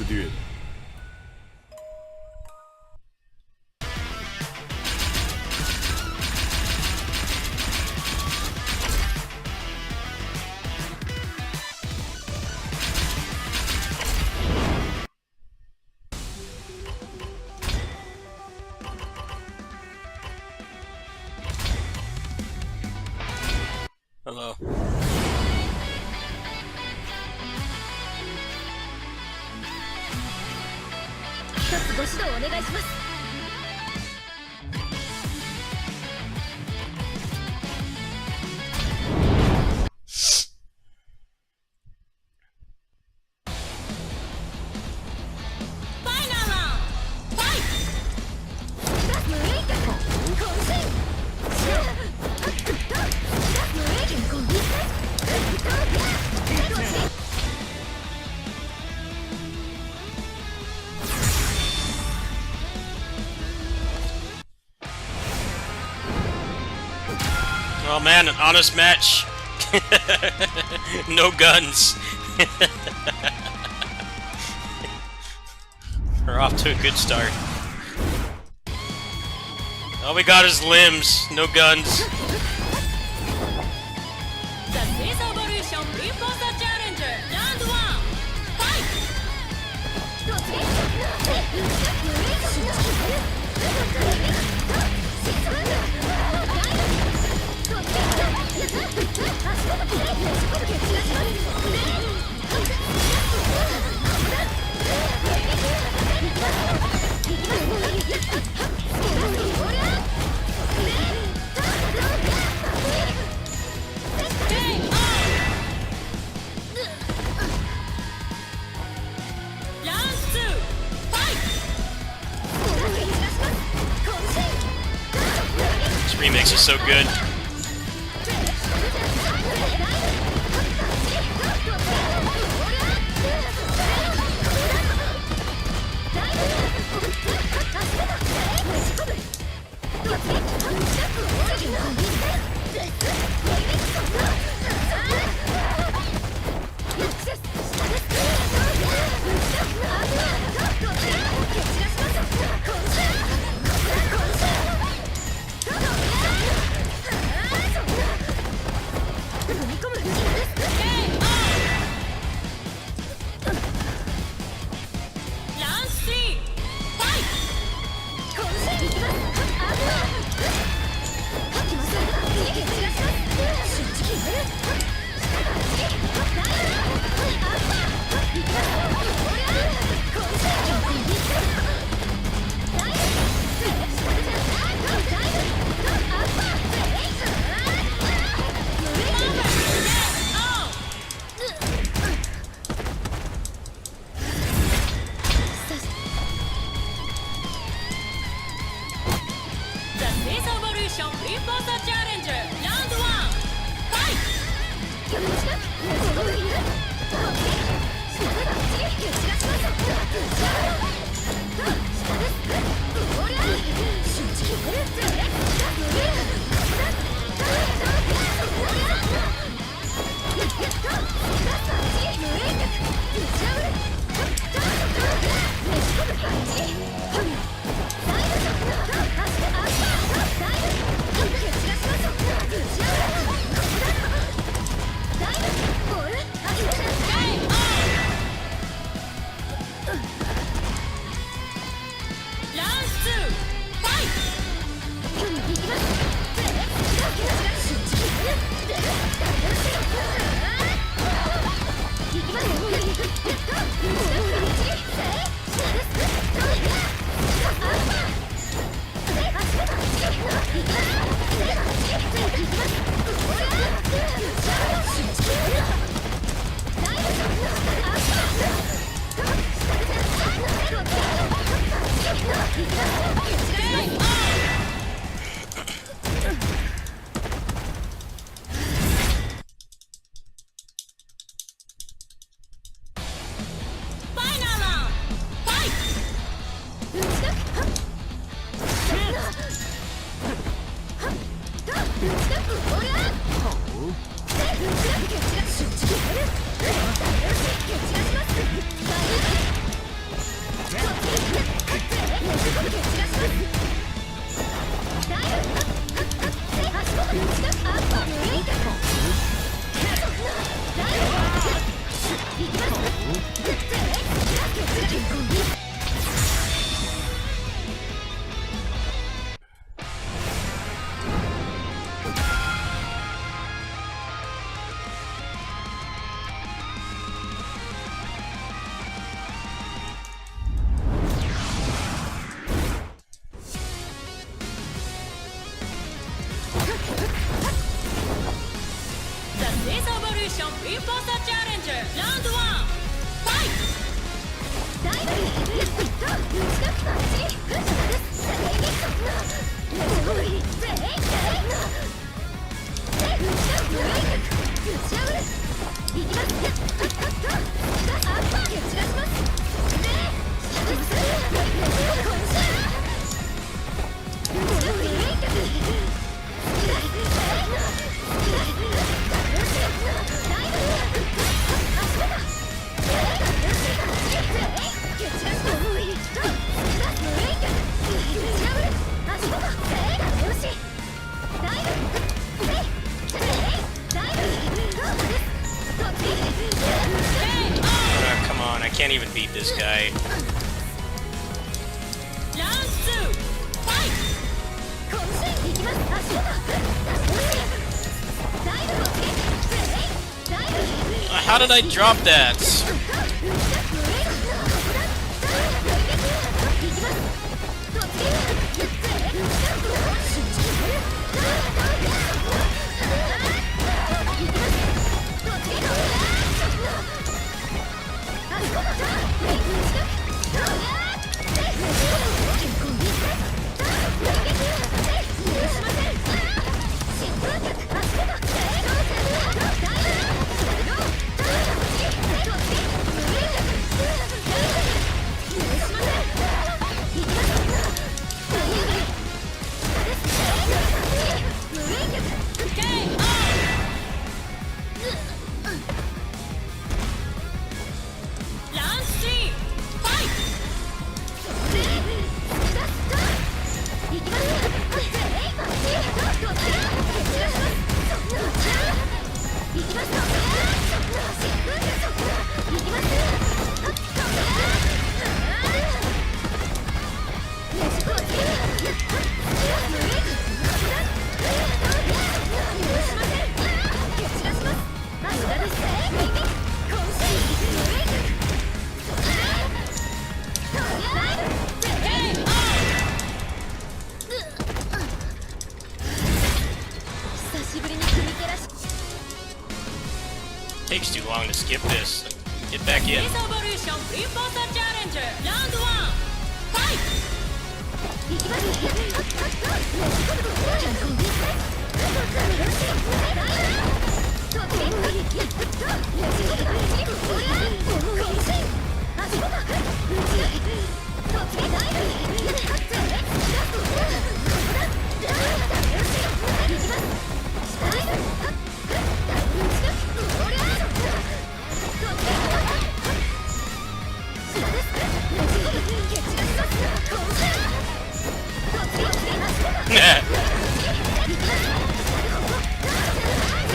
デュエル。Hello. 一つご指導お願いします。ファイナルラウンドファイト。無理だ。渾身。Oh man, an honest match. No guns. We're off to a good start. All we got is limbs, no guns. This remix is so good. Come on, I can't even beat this guy. How did I drop that? Takes too long to skip this. Get back in.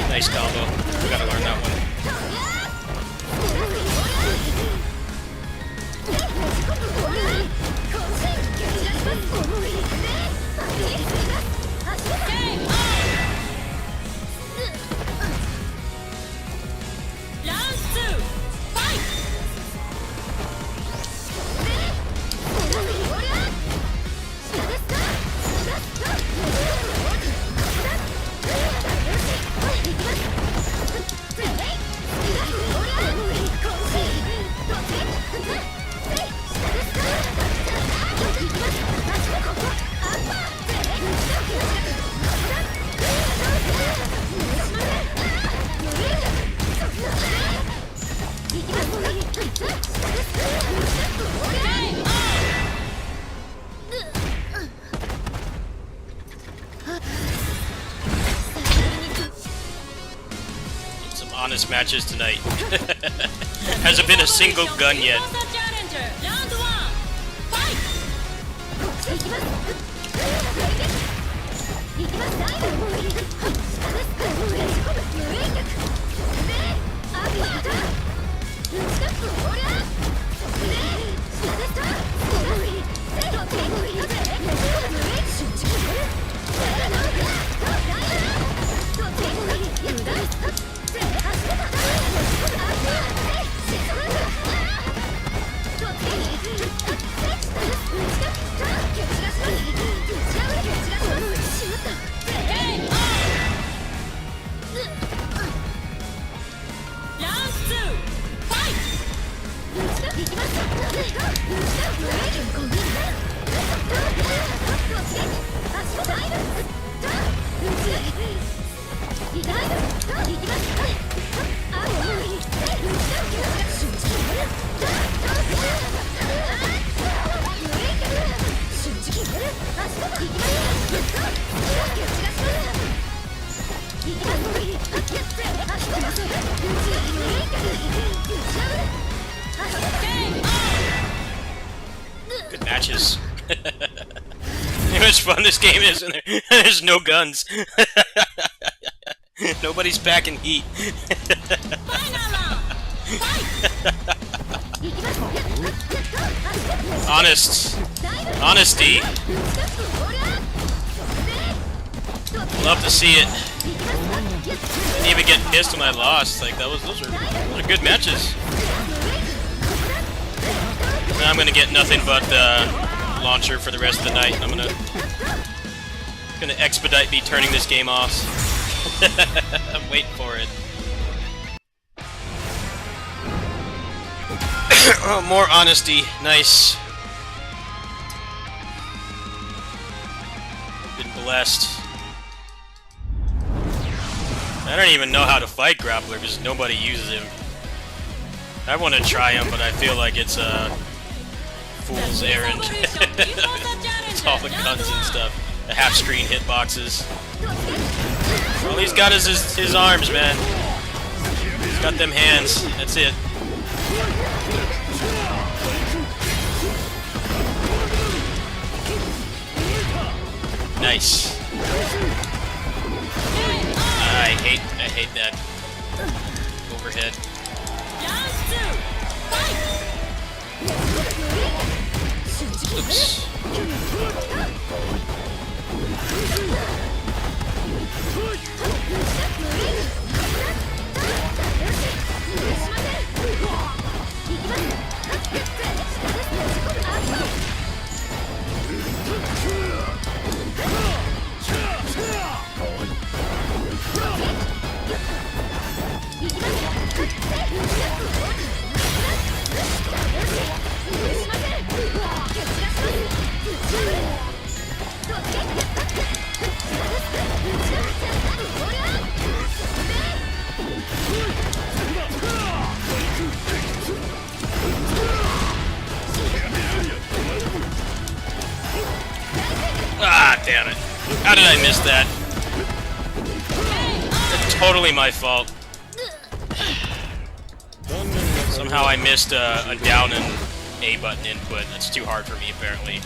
Nice combo. We gotta learn that one. Honest matches tonight. Hasn't been a single gun yet. Good matches. How much fun this game is, and there's no guns. Nobody's packing heat. Honesty. Love to see it. Didn't even get pissed when I lost. Like those are good matches. Now I'm gonna get nothing but launcher for the rest of the night. I'm gonna expedite me turning this game off. I'm waiting for it. Oh, more honesty. Nice. Been blessed. I don't even know how to fight Grappler because nobody uses him. I want to try him, but I feel like it's a fool's errand. It's all the guns and stuff. The half-screen hitboxes. All he's got is his arms, man. He's got them hands. That's it. Nice. I hate that overhead. Oops. Ah, damn it. How did I miss that? It's totally my fault. Somehow I missed a down and A button input. That's too hard for me, apparently.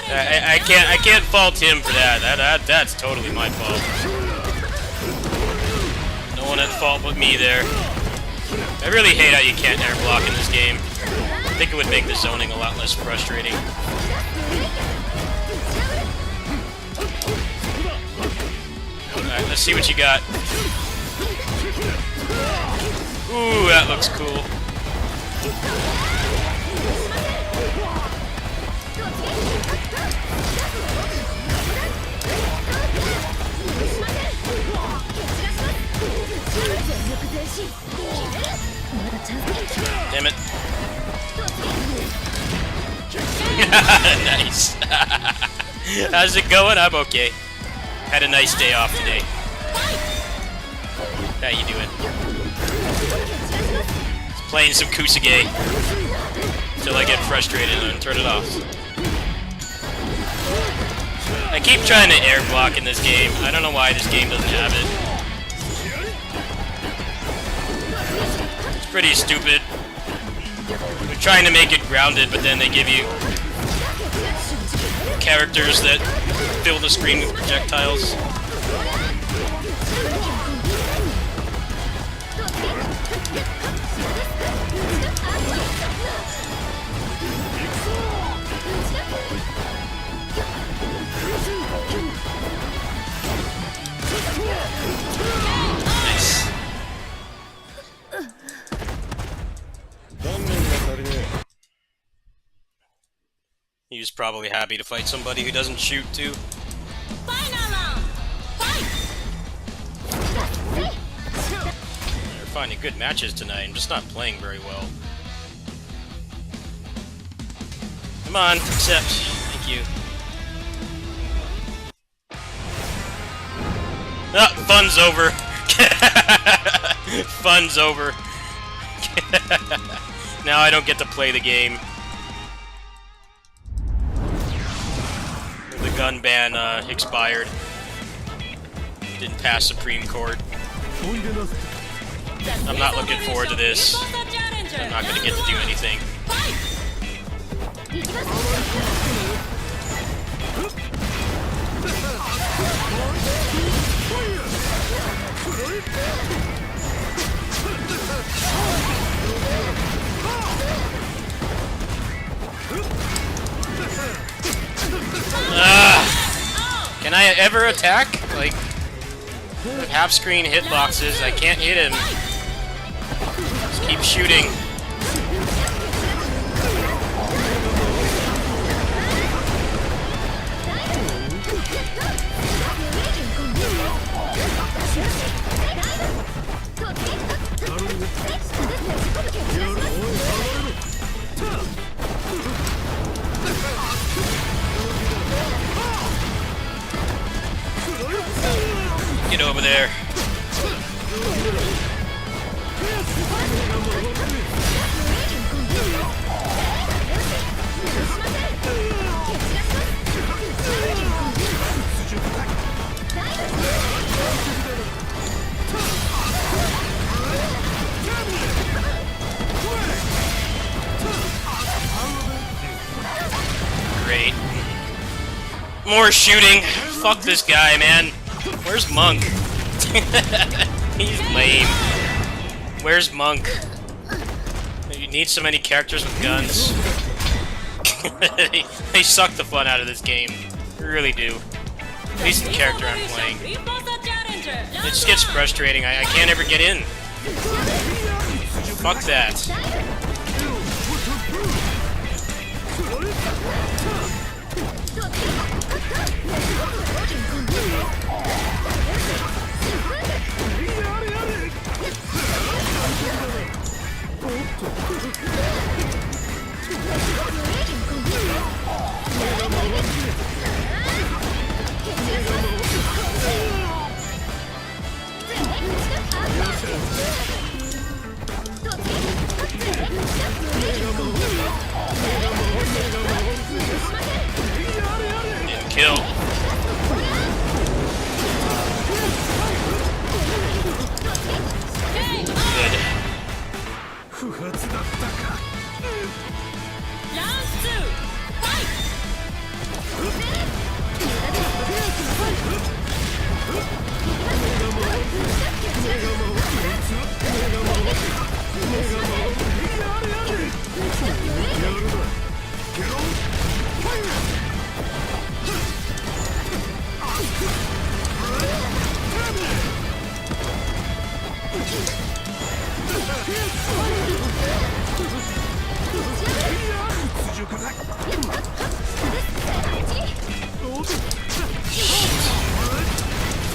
I can't fault him for that. That's totally my fault. No one at fault but me there. I really hate how you can't air block in this game. I think it would make the zoning a lot less frustrating. Alright, let's see what you got. Ooh, that looks cool. Damn it. Nice. How's it going? I'm okay. Had a nice day off today. How you doing? Just playing some Kusage until I get frustrated and turn it off. I keep trying to air block in this game. I don't know why this game doesn't have it. It's pretty stupid. They're trying to make it grounded, but then they give you characters that fill the screen with projectiles. Nice. He was probably happy to fight somebody who doesn't shoot too. Final round. Fight. They're finding good matches tonight. I'm just not playing very well. Come on, accept. Thank you. Ah, fun's over. Fun's over. Now I don't get to play the game. The gun ban expired. Didn't pass Supreme Court. I'm not looking forward to this. I'm not gonna get to do anything. Can I ever attack? Like, with half-screen hitboxes, I can't hit him. Just keep shooting. Get over there. Great. More shooting. Fuck this guy, man. Where's Monk? He's lame. Where's Monk? You need so many characters with guns. They suck the fun out of this game. They really do. At least the character I'm playing. It just gets frustrating. I can't ever get in. Fuck that. Didn't kill. Good. Round 2. Fight.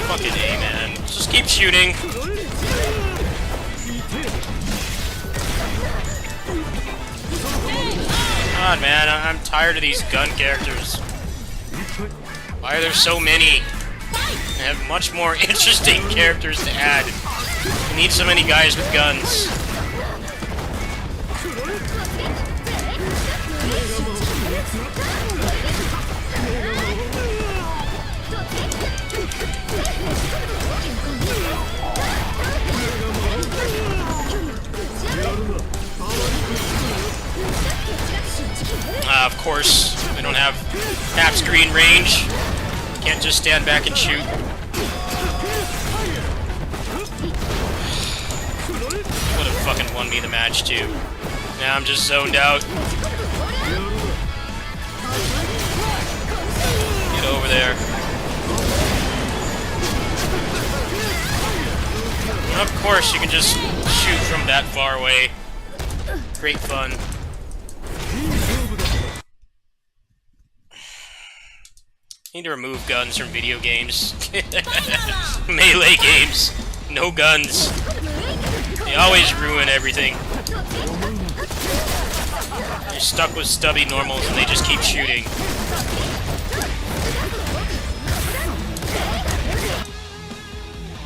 Fucking A, man. Just keep shooting. God, man, I'm tired of these gun characters. Why are there so many? I have much more interesting characters to add. I need so many guys with guns. course, I don't have tap screen range. Can't just stand back and shoot. Would have fucking won me the match too. Now I'm just zoned out. Get over there. And of course, you can just shoot from that far away. Great fun. Need to remove guns from video games. Melee games. No guns. They always ruin everything. You're stuck with stubby normals and they just keep shooting.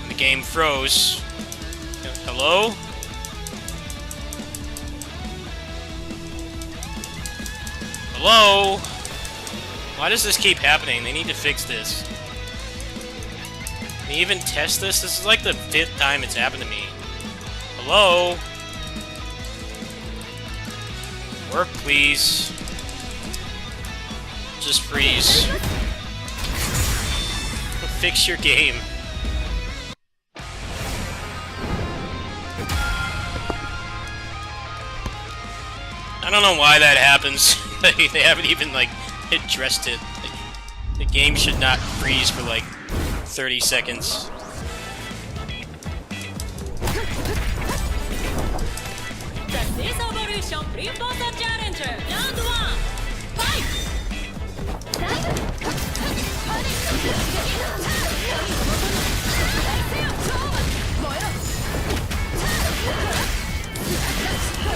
The game froze. Hello? Hello? Why does this keep happening? They need to fix this. Can you even test this? This is like the 5th time it's happened to me. Hello? Work, please. Just freeze. Fix your game. I don't know why that happens. They haven't even, like, addressed it. Like, the game should not freeze for, like, 30 seconds.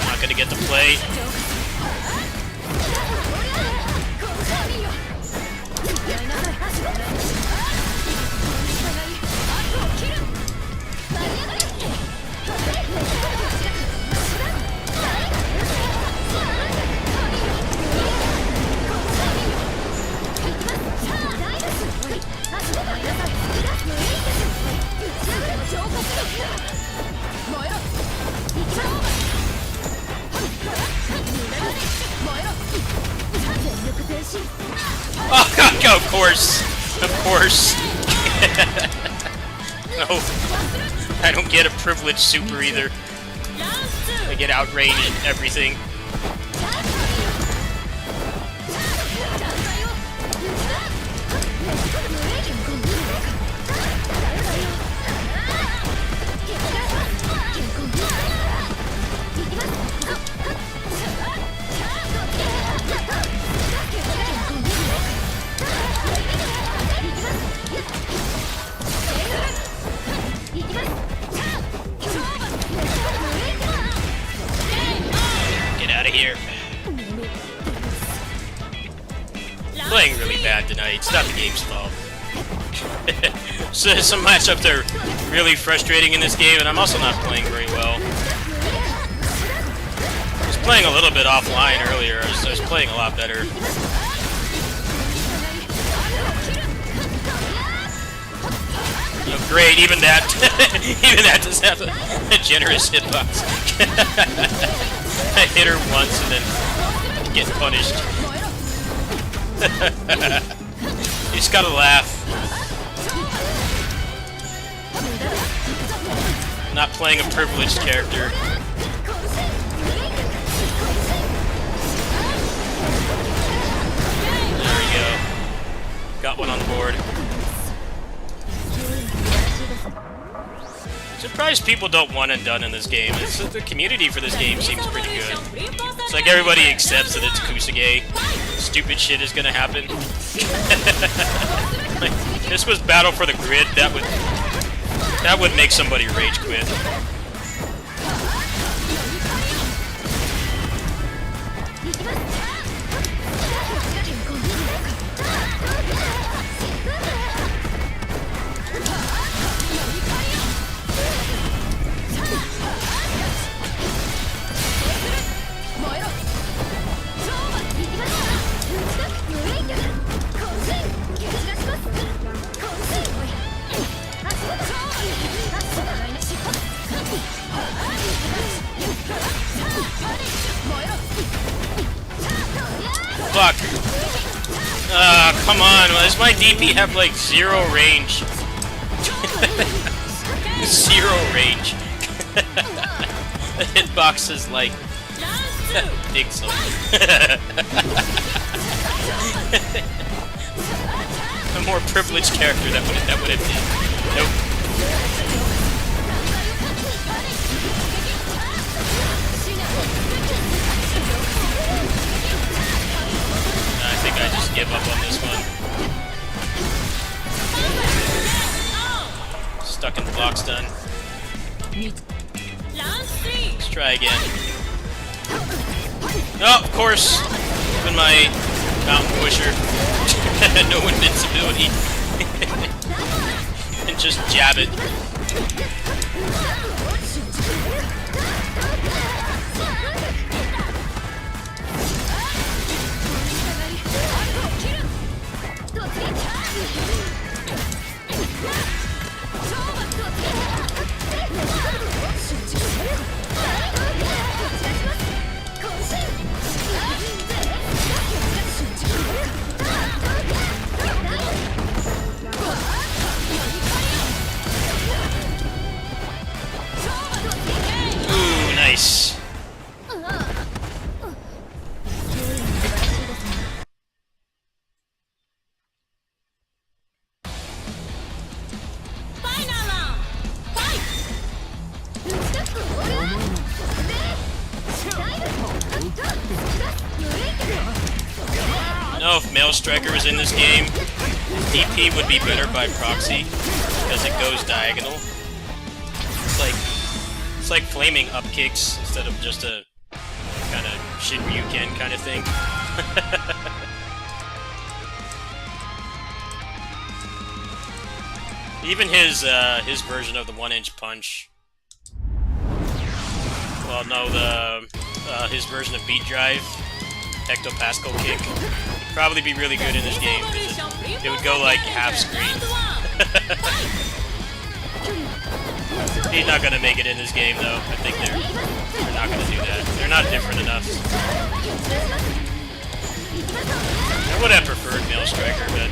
Not gonna get the play. Oh, of course! Of course! No, I don't get a privileged super either. I get outraged and everything. Get out of here. Playing really bad tonight. It's not the game's fault. So some matchups are really frustrating in this game, and I'm also not playing very well. I was playing a little bit offline earlier. I was playing a lot better. Oh, great, even that, even that does have a generous hitbox. I hit her once and then get punished. You just gotta laugh. I'm not playing a privileged character. There we go. Got one on the board. Surprised people don't one and done in this game. The community for this game seems pretty good. It's like everybody accepts that it's Kusage. Stupid shit is gonna happen. Like, this was Battle for the Grid. That would make somebody rage quit. come on, does my DP have like zero range? Zero range. The hitbox is like pixel. A more privileged character that would have been. Nope. I think I just give up on this one. Stuck in the block stun. Let's try again. Oh, of course. Even my mountain pusher. No invincibility. And just jab it. Ooh, nice. No, if Male Striker was in this game, DP would be better by proxy because it goes diagonal. It's like flaming up kicks instead of just a kind of Shinryuken kind of thing. Even his version of the 1-inch punch. Well, no, his version of beat drive, hectopascal kick, would probably be really good in this game because it would go like half screen. He's not gonna make it in this game though. I think they're not gonna do that. They're not different enough. I would have preferred Male Striker, but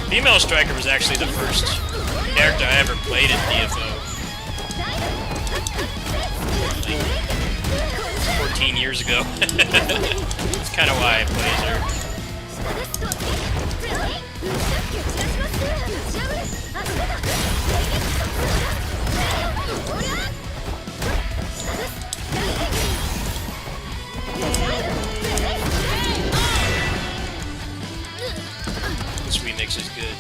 Female Striker was actually the first character I ever played in DFO. Like 14 years ago. That's kind of why I play as her. This remix is good.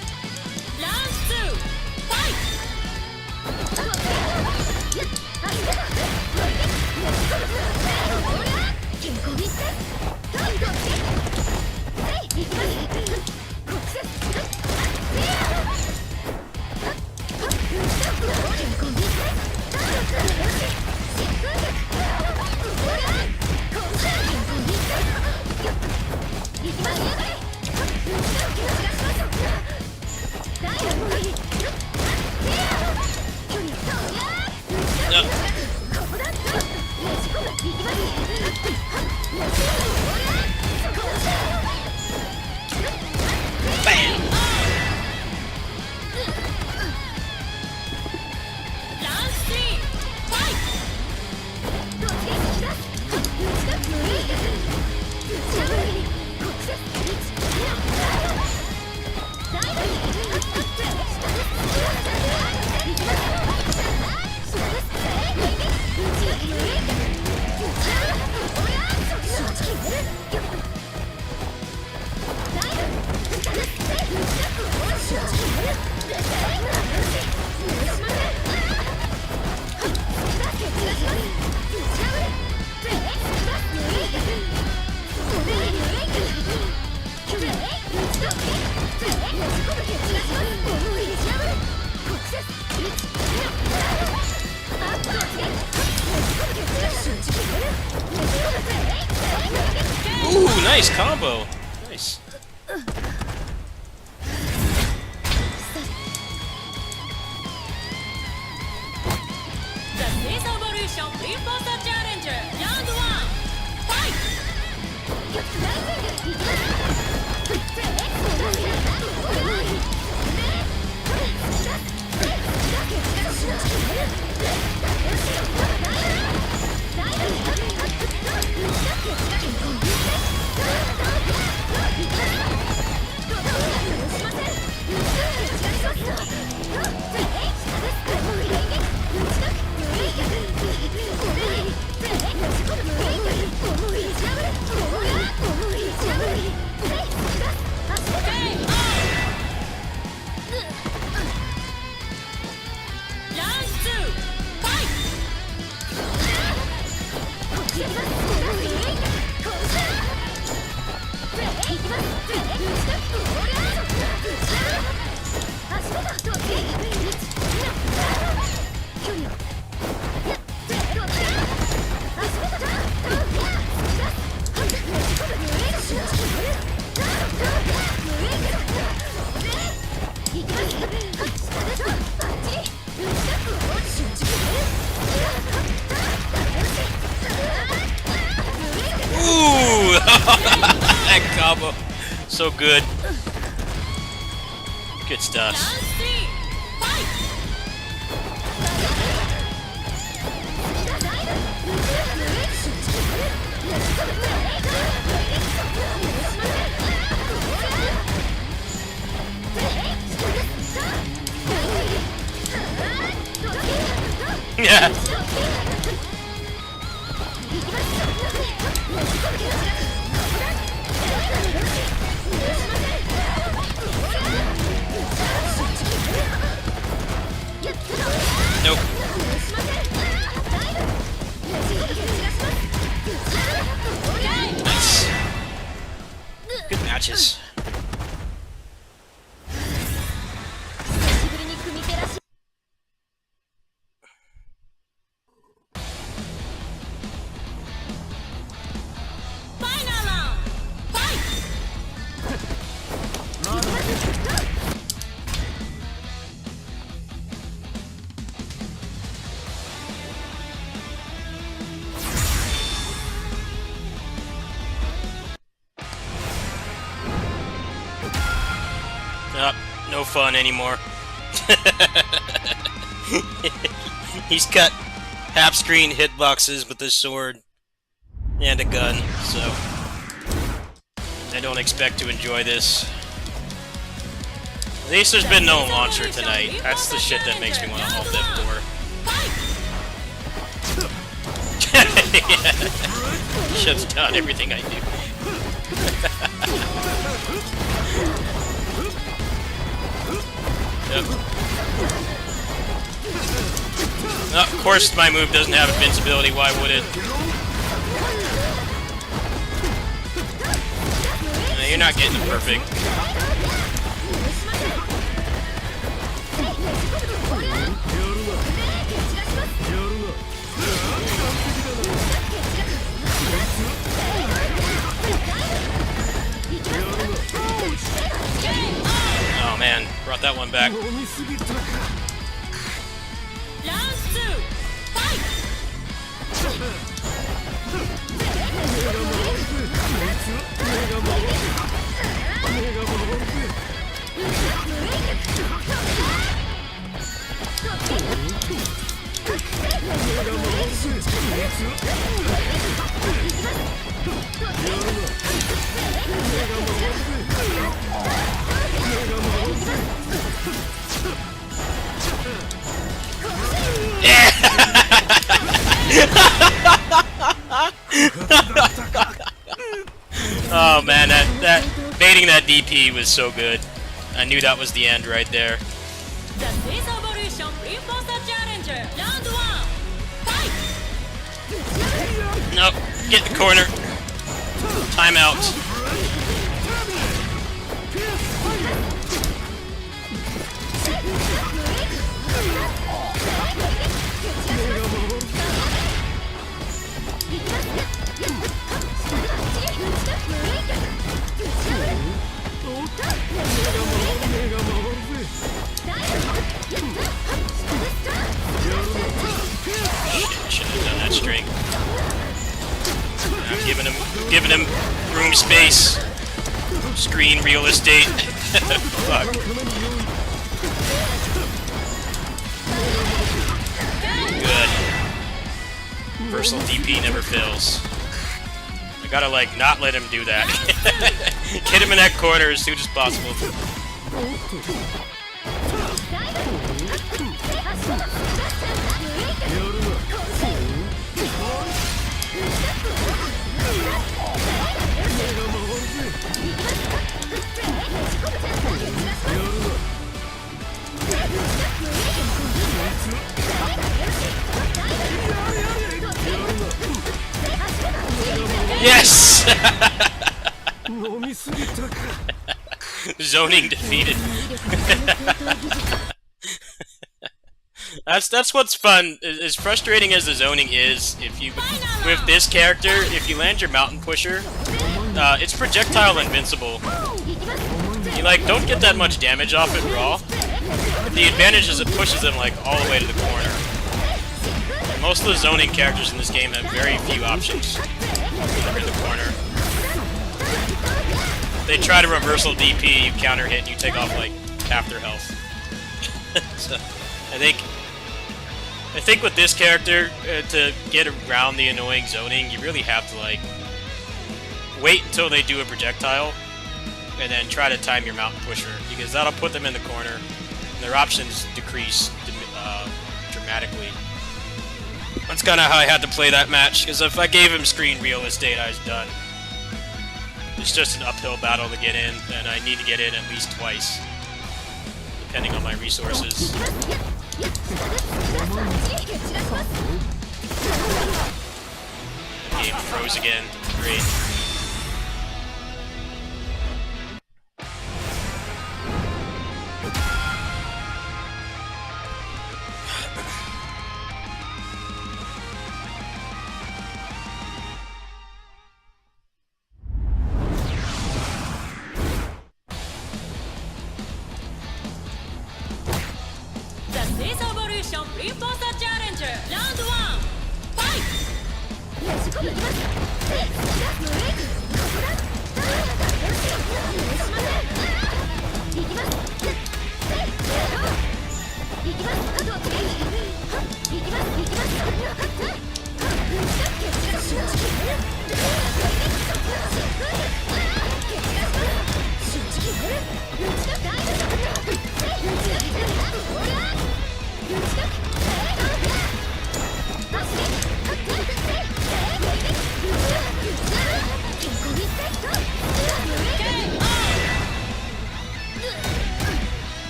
Bam! Ooh, nice combo. Nice. Ooh! That combo. So good. Good stuff. Yeah. Nope. Nice. Good matches. No fun anymore. He's got half-screen hitboxes with this sword and a gun, so I don't expect to enjoy this. At least there's been no launcher tonight. That's the shit that makes me want to hold that door. Shuts down everything I do. Yep. Oh, of course my move doesn't have invincibility, why would it? No, you're not getting it perfect. Oh man, brought that one back. Oh man, that baiting that DP was so good. I knew that was the end right there. Nope, get in the corner. Timeout. Shouldn't have done that string. I'm giving him room space. Screen real estate. Fuck. Good. Versal DP never fails. I gotta, like, not let him do that. Get him in that corner as soon as possible. Yes! Zoning defeated. That's what's fun. As frustrating as the zoning is, if you with this character, if you land your mountain pusher, it's projectile invincible. You like don't get that much damage off it raw. The advantage is it pushes them like all the way to the corner. And most of the zoning characters in this game have very few options in the corner. They try to reversal DP, you counter hit, and you take off like half their health. So, I think with this character, to get around the annoying zoning, you really have to like wait until they do a projectile, and then try to time your mountain pusher, because that'll put them in the corner, and their options decrease dramatically. That's kind of how I had to play that match, because if I gave him screen real estate, I was done. It's just an uphill battle to get in, and I need to get in at least twice, depending on my resources. Game froze again. Great.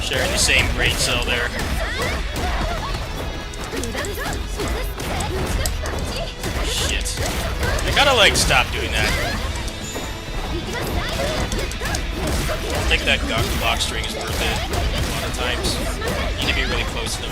Sharing the same brain cell there. Shit. I gotta like stop doing that. I think that block string is worth it a lot of times. You need to be really close to them.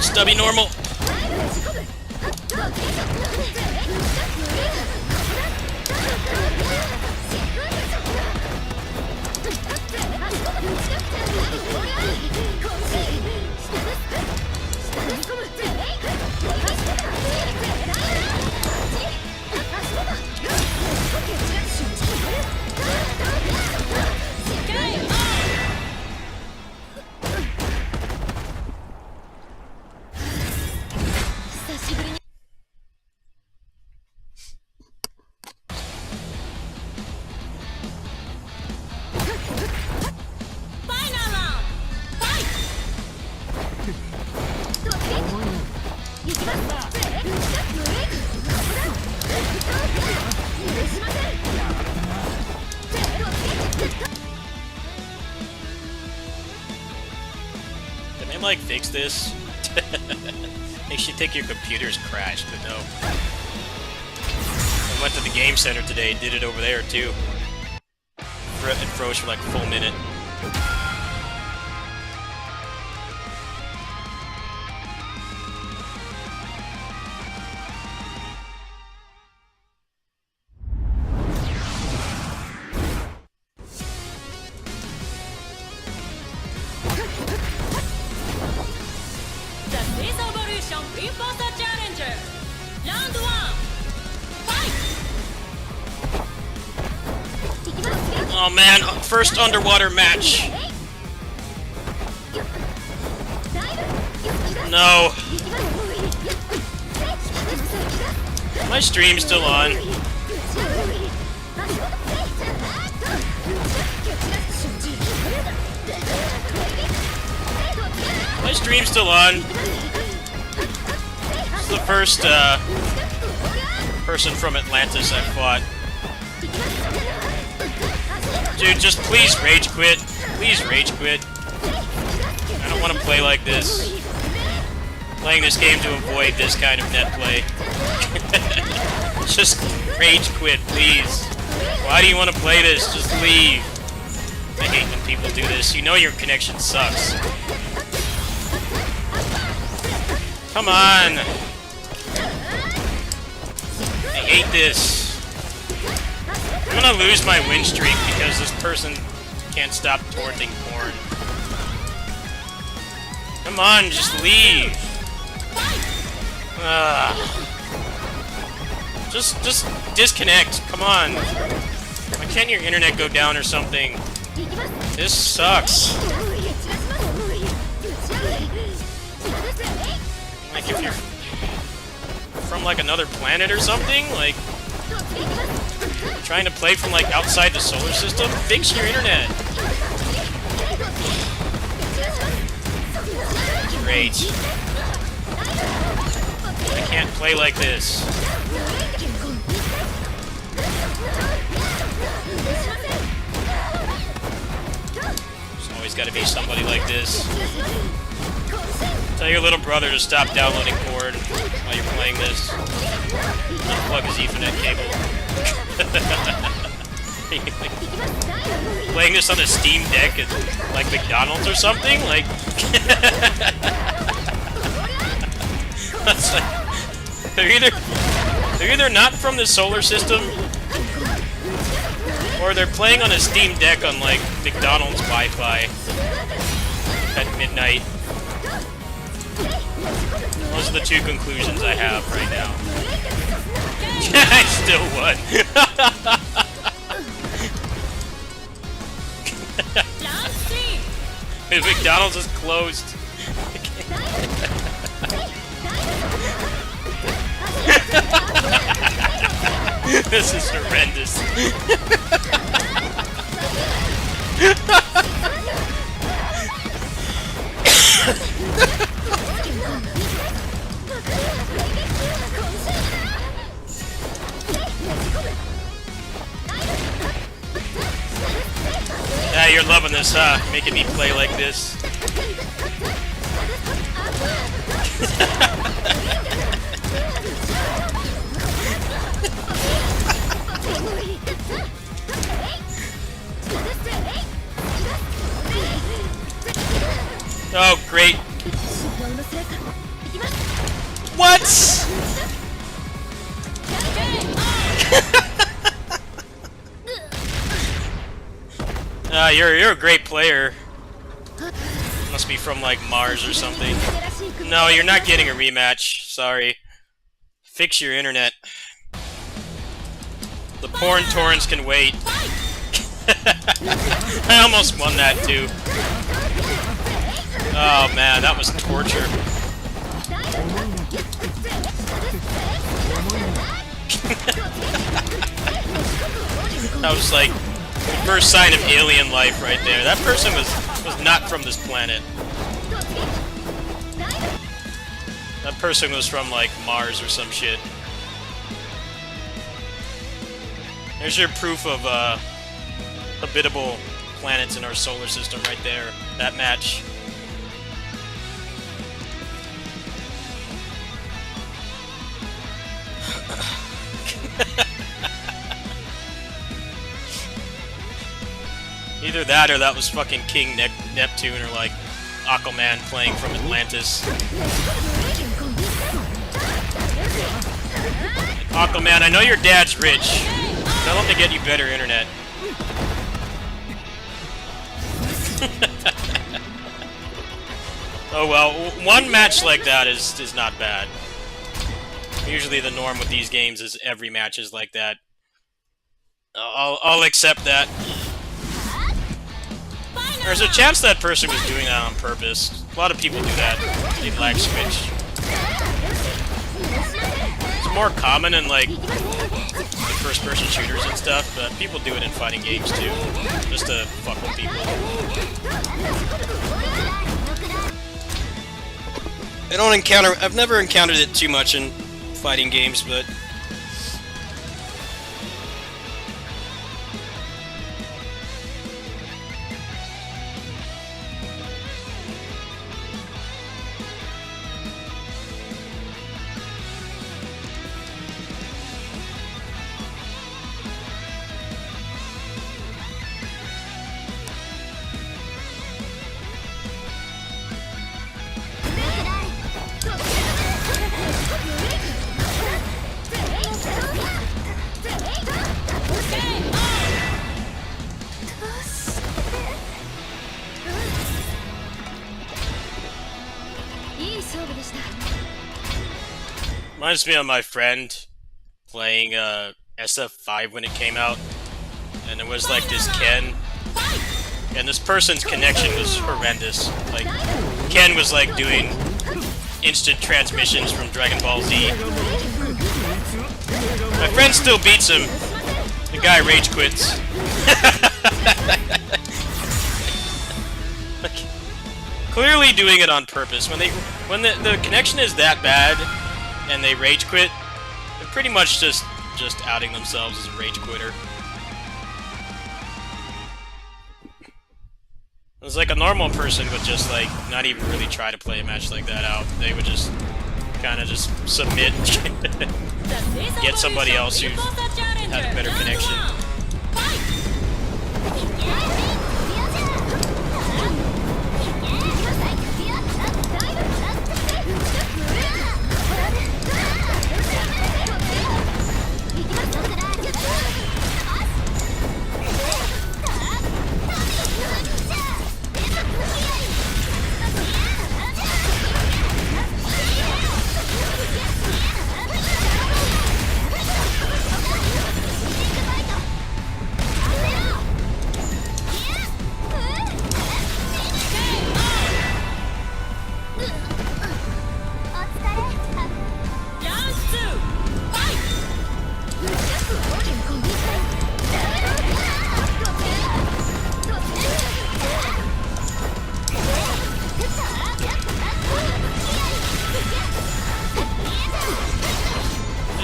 Stubby normal. Did they like fix this? They should think your computer's crashed, but no. I went to the game center today, did it over there too. It froze for like a full minute. Oh man, first underwater match. No. My stream's still on. My stream's still on. This is the first person from Atlantis I've fought. Dude, just please rage quit. Please rage quit. I don't want to play like this. Playing this game to avoid this kind of net play. Just rage quit, please. Why do you want to play this? Just leave. I hate when people do this. You know your connection sucks. Come on. I hate this. I'm gonna lose my win streak because this person can't stop torrenting porn. Come on, just leave. Just disconnect. Come on. Why can't your internet go down or something? This sucks. Like if you're from like another planet or something, like trying to play from like outside the solar system, fix your internet. Great. I can't play like this. There's always got to be somebody like this. Tell your little brother to stop downloading porn while you're playing this. Unplug his Ethernet cable. Playing this on a Steam Deck at like McDonald's or something? Like that's like they're either not from the solar system or they're playing on a Steam Deck on like McDonald's Wi-Fi at midnight. Those are the two conclusions I have right now. I still won. McDonald's is closed. This is horrendous. Yeah, you're loving this, huh? Making me play like this. Oh, great. What? You're a great player. Must be from like Mars or something. No, you're not getting a rematch. Sorry. Fix your internet. The porn torrents can wait. I almost won that too. Oh man, that was torture. That was like the first sign of alien life right there. That person was not from this planet. That person was from like Mars or some shit. There's your proof of habitable planets in our solar system right there. That match. Either that or that was fucking King Neptune or like Aquaman playing from Atlantis. Aquaman, I know your dad's rich. Tell him to get you better internet. Oh well, one match like that is not bad. Usually the norm with these games is every match is like that. I'll accept that. There's a chance that person was doing that on purpose. A lot of people do that. They lag switch. It's more common in like first-person shooters and stuff, but people do it in fighting games too, just to fuck with people. I've never encountered it too much in fighting games, but reminds me of my friend playing SF5 when it came out, and it was like this Ken, and this person's connection was horrendous. Like, Ken was like doing instant transmissions from Dragon Ball Z. My friend still beats him. The guy rage quits. Like, clearly doing it on purpose. When the connection is that bad and they rage quit, they're pretty much just outing themselves as a rage quitter. It's like a normal person would just like not even really try to play a match like that out. They would just kind of just submit, get somebody else who had a better connection.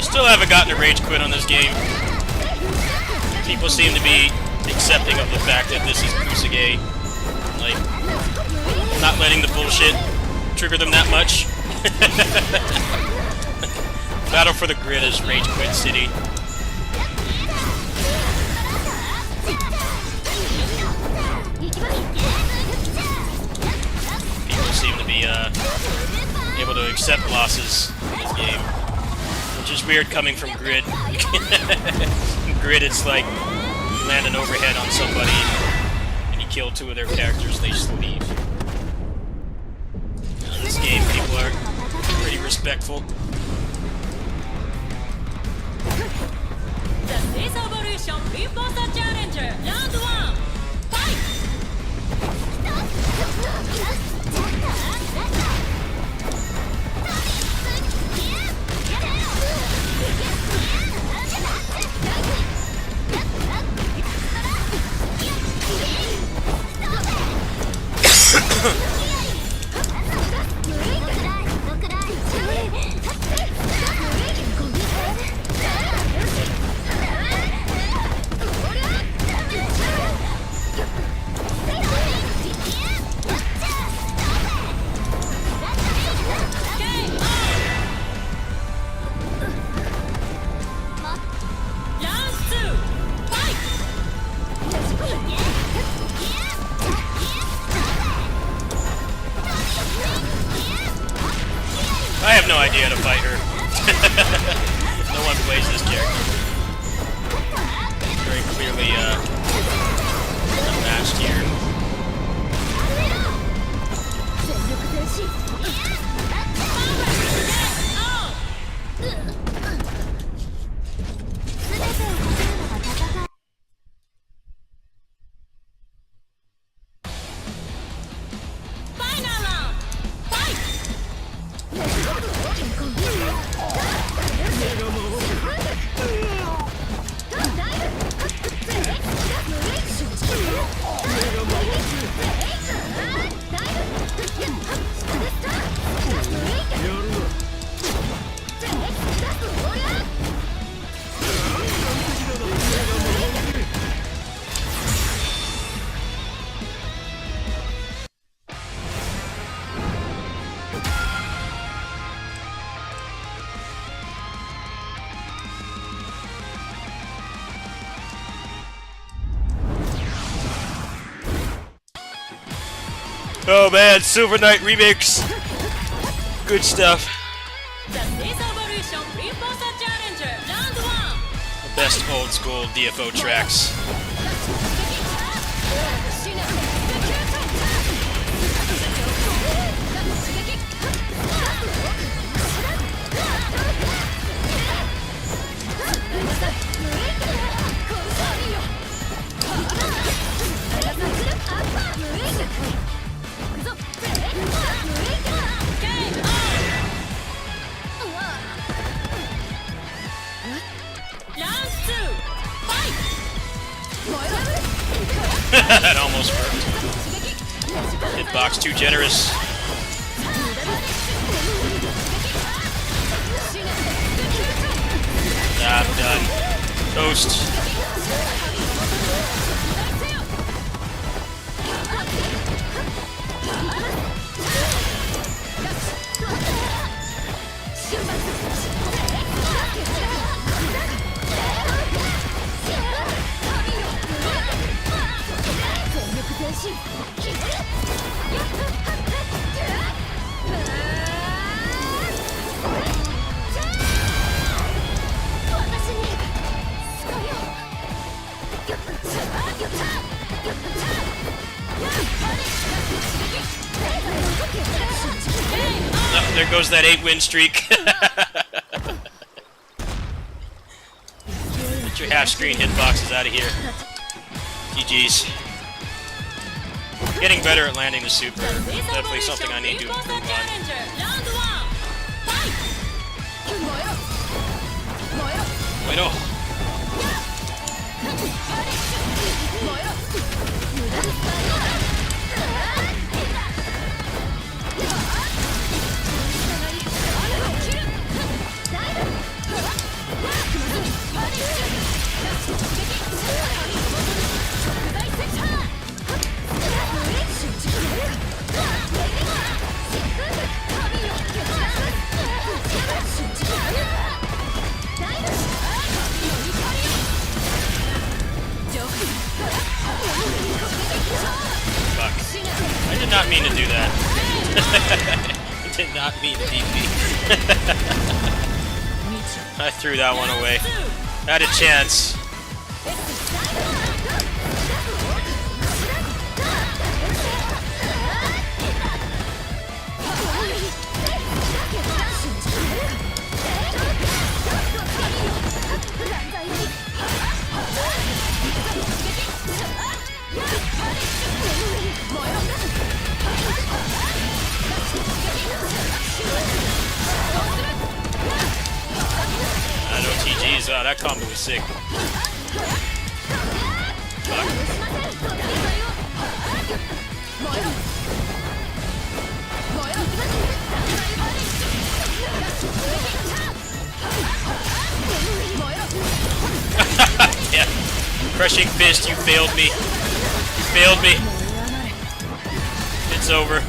Still haven't gotten a rage quit on this game. People seem to be accepting of the fact that this is Kusage. Like, not letting the bullshit trigger them that much. Battle for the Grid is Rage Quit City. People seem to be able to accept losses in this game. Which is weird coming from Grid. Grid, it's like you land an overhead on somebody kill 2 of their characters, they just leave. In this game, people are pretty respectful. The Space Evolution Reinforcer Challenger Round 1 Fight! I have no idea how to fight her. No one plays this character. Very clearly unmatched here. Final round Fight! Oh man, Silver Knight remix! Good stuff. The Space Evolution Reinforcer Challenger Round 1 The best old school DFO tracks. Round 2 Fight! That almost worked. Hitbox too generous. I'm done. Toast. Oh, there goes that 8-win streak. Get your half-screen hitboxes out of here. GG's. Getting better at landing the super. Definitely something I need to improve on. Bueno. Fuck. I did not mean to do that. I did not mean to DP. I threw that one away. Had a chance. combos. Oh, that combo was sick. Fuck. Yeah. Crushing fist, you failed me. You failed me. It's over.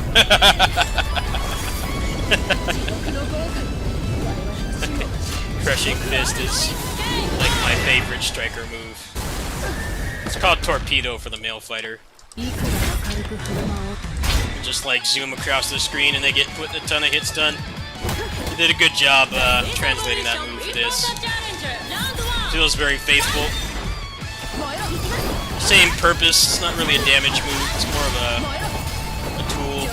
Crushing fist is like my favorite striker move. It's called torpedo for the male fighter. Just like zoom across the screen and they get put a ton of hits done. They did a good job translating that move for this. Feels very faithful. Same purpose, it's not really a damage move, it's more of a tool.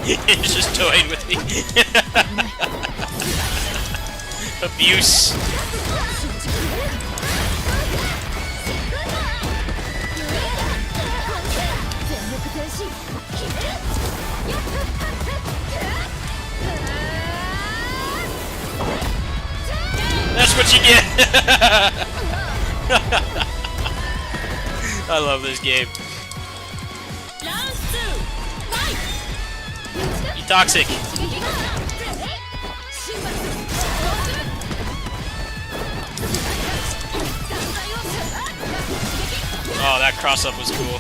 He's just toying with me. Abuse. That's what you get. I love this game. You toxic. Oh, that cross up was cool.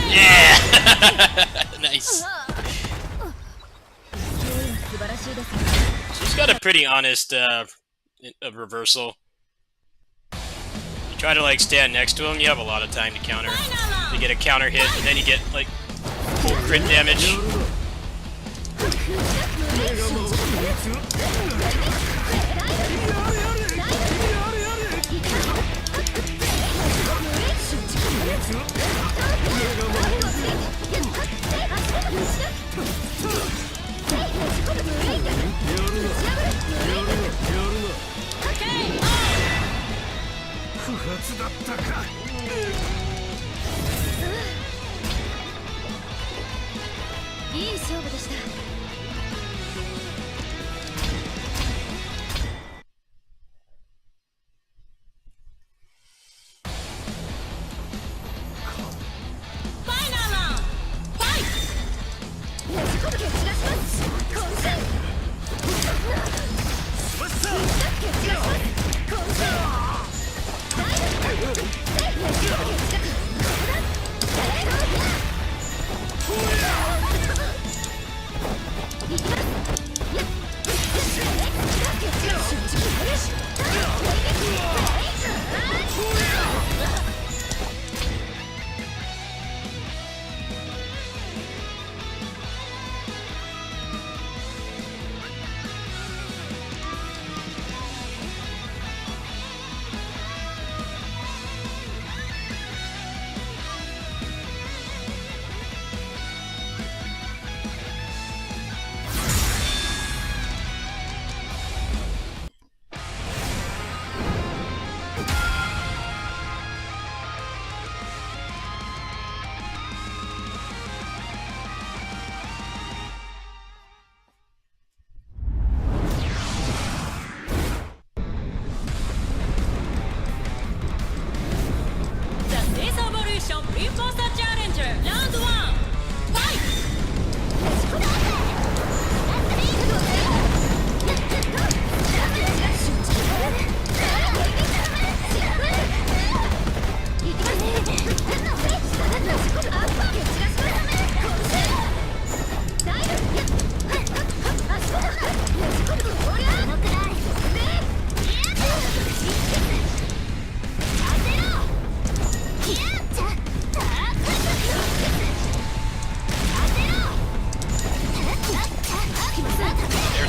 Yeah! Nice. She's got a pretty honest reversal. You try to like stand next to him, you have a lot of time to counter. You get a counter hit, and then you get like full crit damage.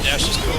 dash is cool.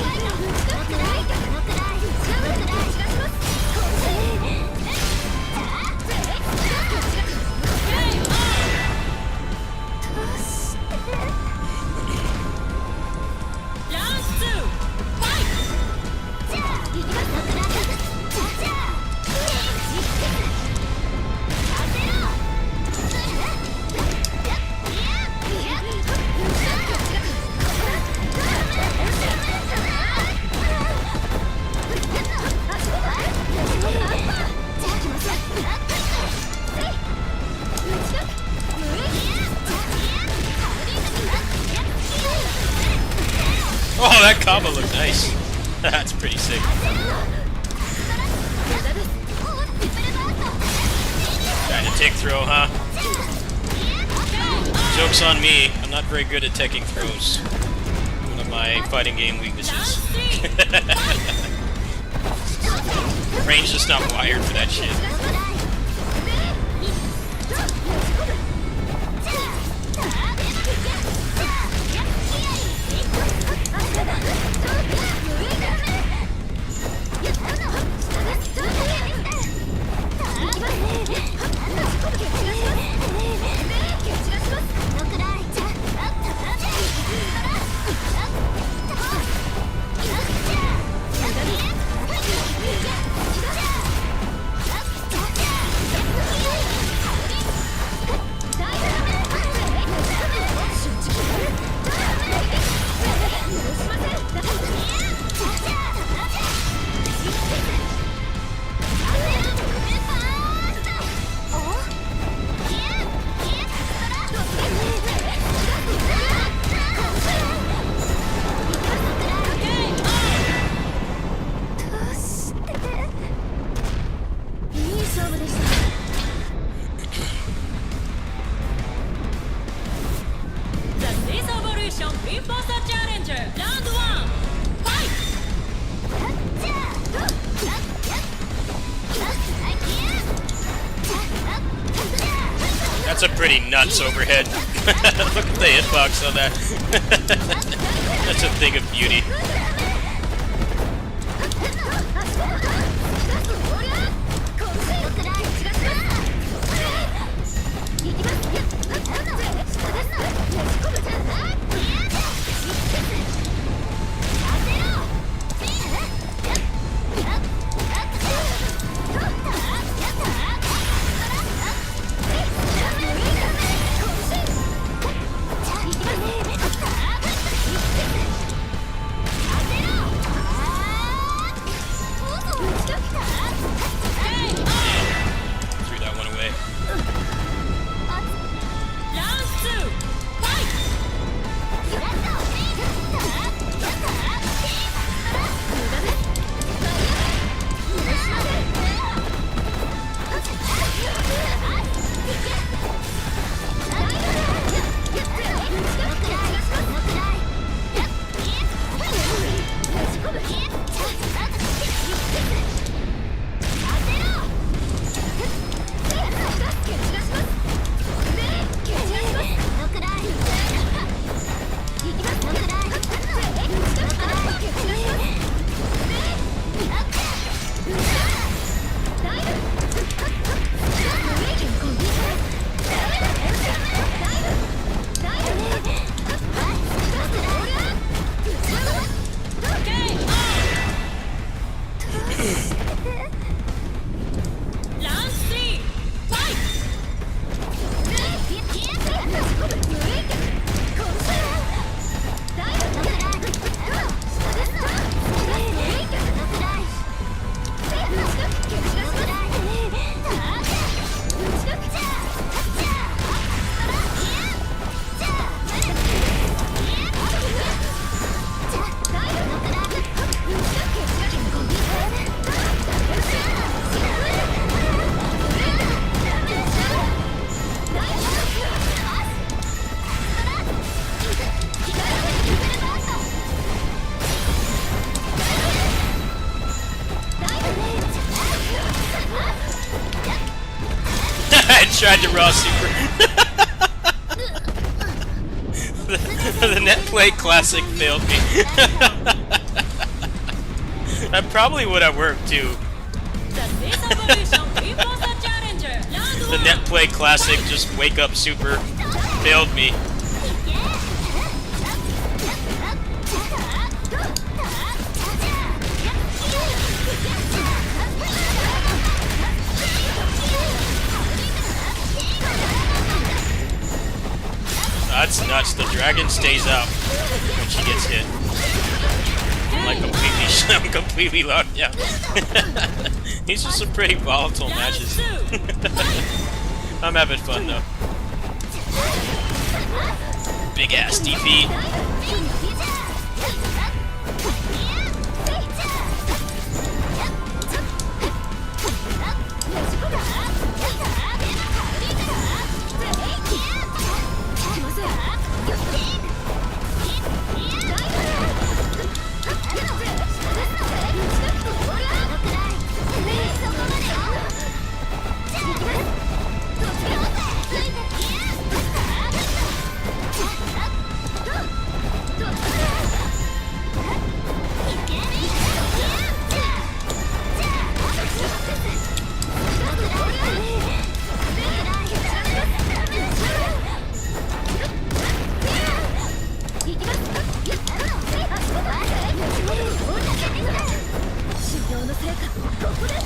Oh, that combo looked nice. That's pretty sick. Trying to tick throw, huh? Joke's on me. I'm not very good at teching throws. One of my fighting game weaknesses. Range just not wired for that shit. That's a pretty nuts overhead. Look at the hitbox on that. That's a thing of beauty. I tried to raw super. The net play classic failed me. That probably would have worked too. The net play classic just wake up super failed me. That's nuts. The dragon stays out when she gets hit. I'm completely locked down. These are some pretty volatile matches. I'm having fun though. Big ass DP.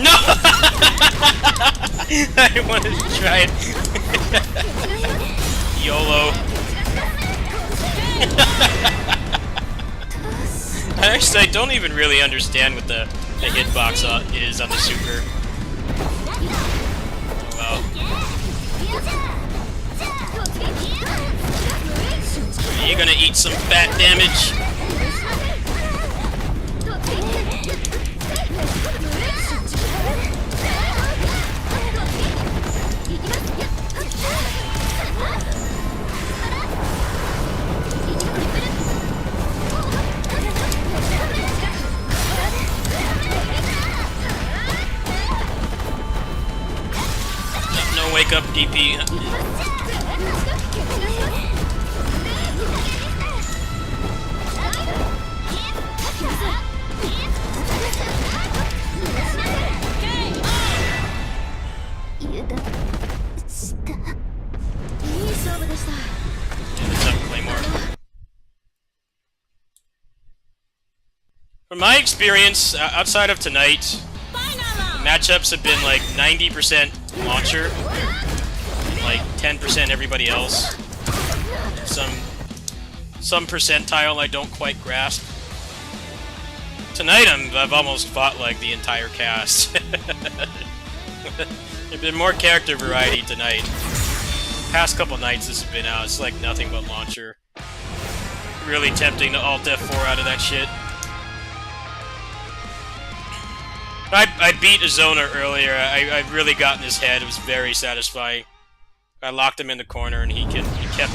No! I wanted to try it. YOLO. Actually, I don't even really understand what the hitbox is on the super. Oh well. Are you gonna eat some fat damage? No wake up DP. From my experience, outside of tonight, matchups have been like 90% launcher, and like 10% everybody else. Some percentile I don't quite grasp. Tonight I've almost fought like the entire cast. There's been more character variety tonight. Past couple nights this has been out, it's like nothing but launcher. Really tempting to alt F4 out of that shit. I beat Azona earlier. I really got in his head. It was very satisfying. I locked him in the corner, and he kept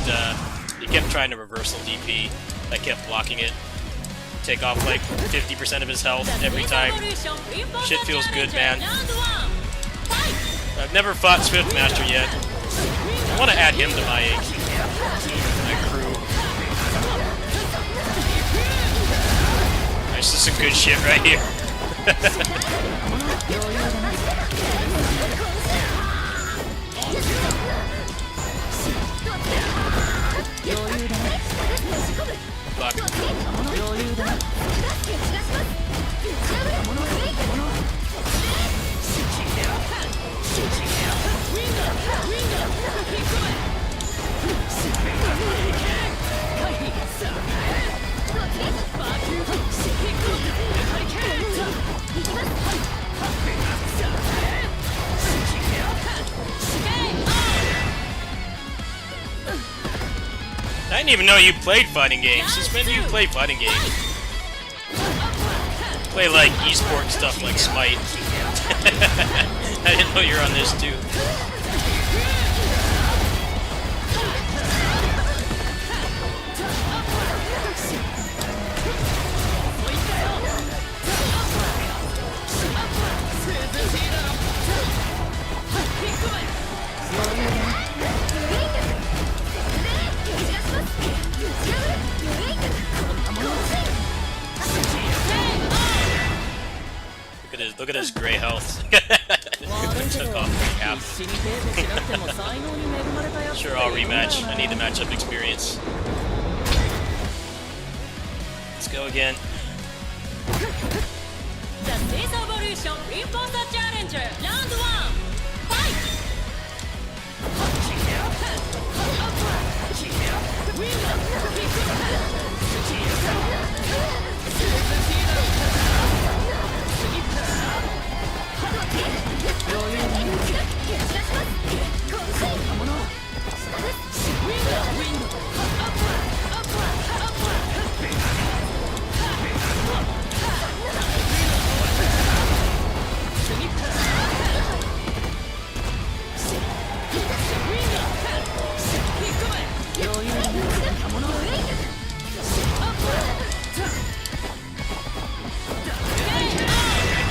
trying to reversal DP. I kept blocking it. Take off like 50% of his health every time. Shit feels good, man. I've never fought Swiftmaster yet. I want to add him to my crew. This is some good shit right here. I didn't even know you played fighting games. Since when do you play fighting games? Play like esport stuff like Smite. I didn't know you were on this too. Look at his gray health. Took off like half. Sure, I'll rematch. I need the matchup experience. Let's go again. The Space Evolution Imposter Challenger Round 1 Fight!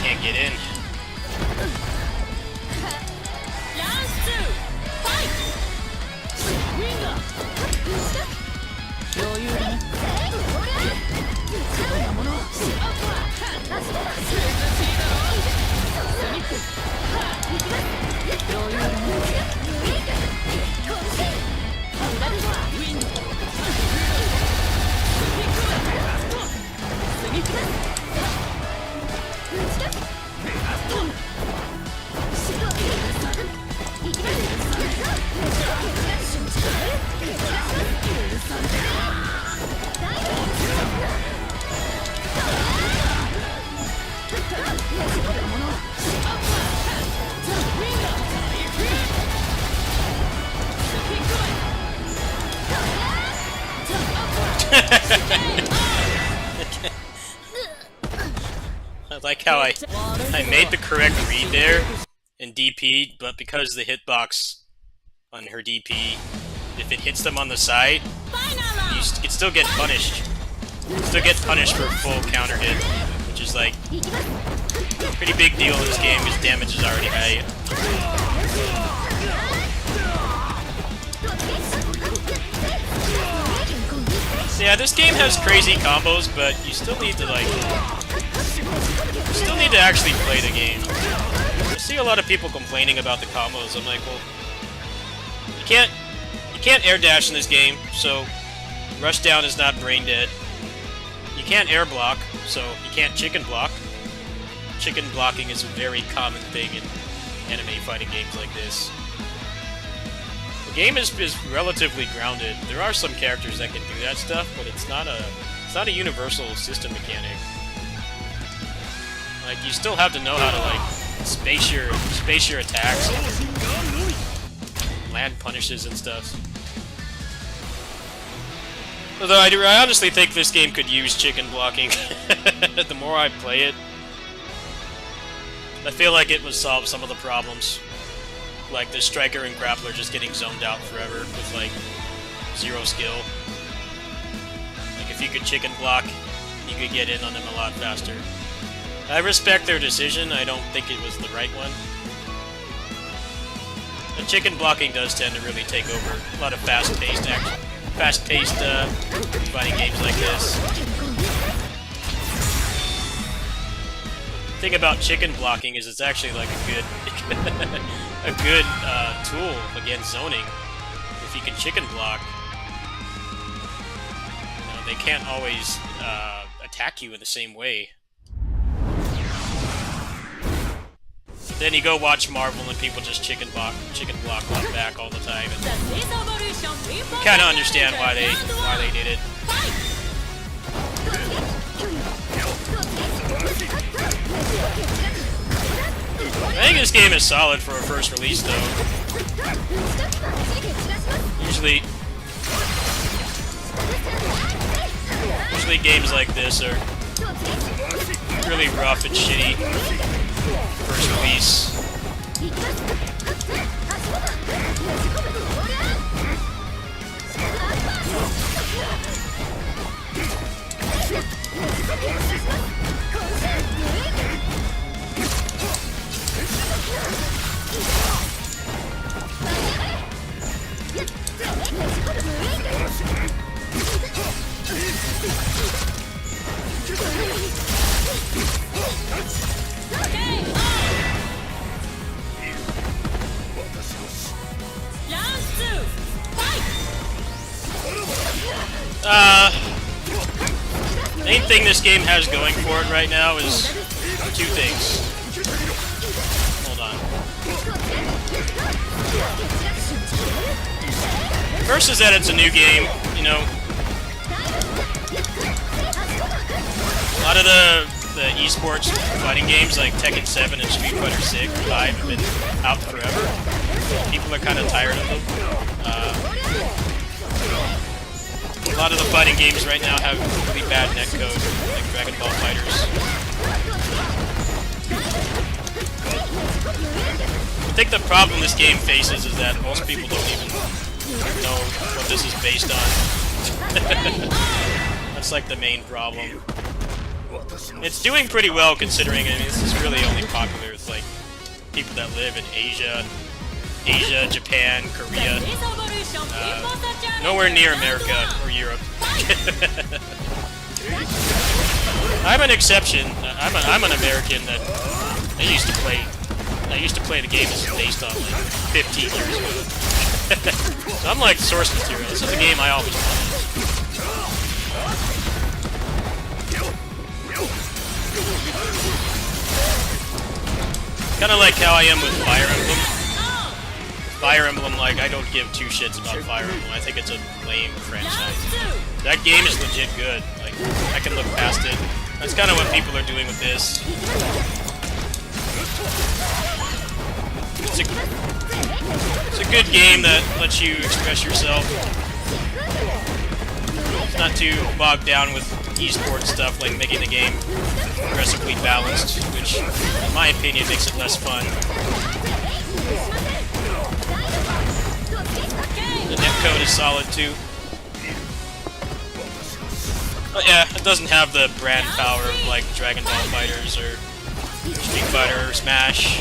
Can't get in. Round 2 Fight! I like how I made the correct read there and DP'd, but because the hitbox on her DP, if it hits them on the side, you can still get punished. You still get punished for full counter hit, which is like a pretty big deal in this game because damage is already high. Yeah, this game has crazy combos, but you still need to actually play the game. I see a lot of people complaining about the combos. I'm like, well, you can't air dash in this game, so rush down is not brain dead. You can't air block, so you can't chicken block. Chicken blocking is a very common thing in anime fighting games like this. The game is relatively grounded. There are some characters that can do that stuff, but it's not a universal system mechanic. Like, you still have to know how to like space your attacks, land punishes and stuff. Although I honestly think this game could use chicken blocking. The more I play it, I feel like it would solve some of the problems. Like the striker and grappler just getting zoned out forever with like zero skill. Like if you could chicken block, you could get in on them a lot faster. I respect their decision, I don't think it was the right one. The chicken blocking does tend to really take over a lot of fast-paced fighting games like this. The thing about chicken blocking is it's actually like a good tool against zoning. If you can chicken block, you know, they can't always attack you in the same way. Then you go watch Marvel and people just chicken block back all the time. And you kind of understand why they did it. I think this game is solid for a first release, though. Usually games like this are really rough and shitty first release. Okay. Main thing this game has going for it right now is two things. Hold on. First is that it's a new game, you know. A lot of the esports fighting games like Tekken 7 and Street Fighter 5 have been out forever. People are kind of tired of them. A lot of the fighting games right now have really bad netcode, like Dragon Ball Fighters. I think the problem this game faces is that most people don't even know what this is based on. That's like the main problem. It's doing pretty well considering, I mean, this is really only popular with like people that live in Asia, Japan, Korea. Nowhere near America or Europe. I'm an exception. I'm an American that I used to play the game this is based on like 15 years ago. So I'm like source material. This is a game I always wanted. Kind of like how I am with Fire Emblem. Fire Emblem, like, I don't give two shits about Fire Emblem. I think it's a lame franchise. That game is legit good. Like, I can look past it. That's kind of what people are doing with this. It's a good game that lets you express yourself. It's not too bogged down with esports stuff, like making the game aggressively balanced, which, in my opinion, makes it less fun. The netcode is solid too. But yeah, it doesn't have the brand power of like Dragon Ball Fighters or Street Fighter or Smash.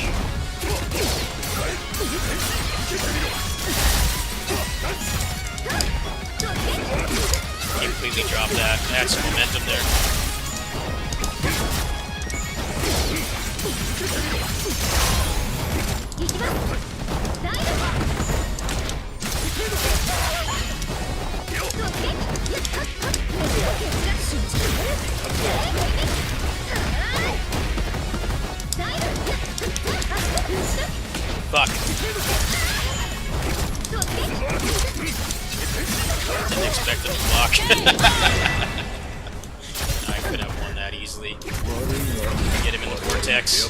Completely drop that. Add some momentum there. Fuck. Didn't expect him to block. I could have won that easily. Get him in the vortex.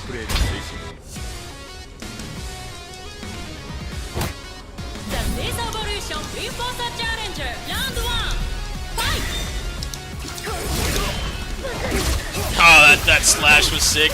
Oh, that slash was sick.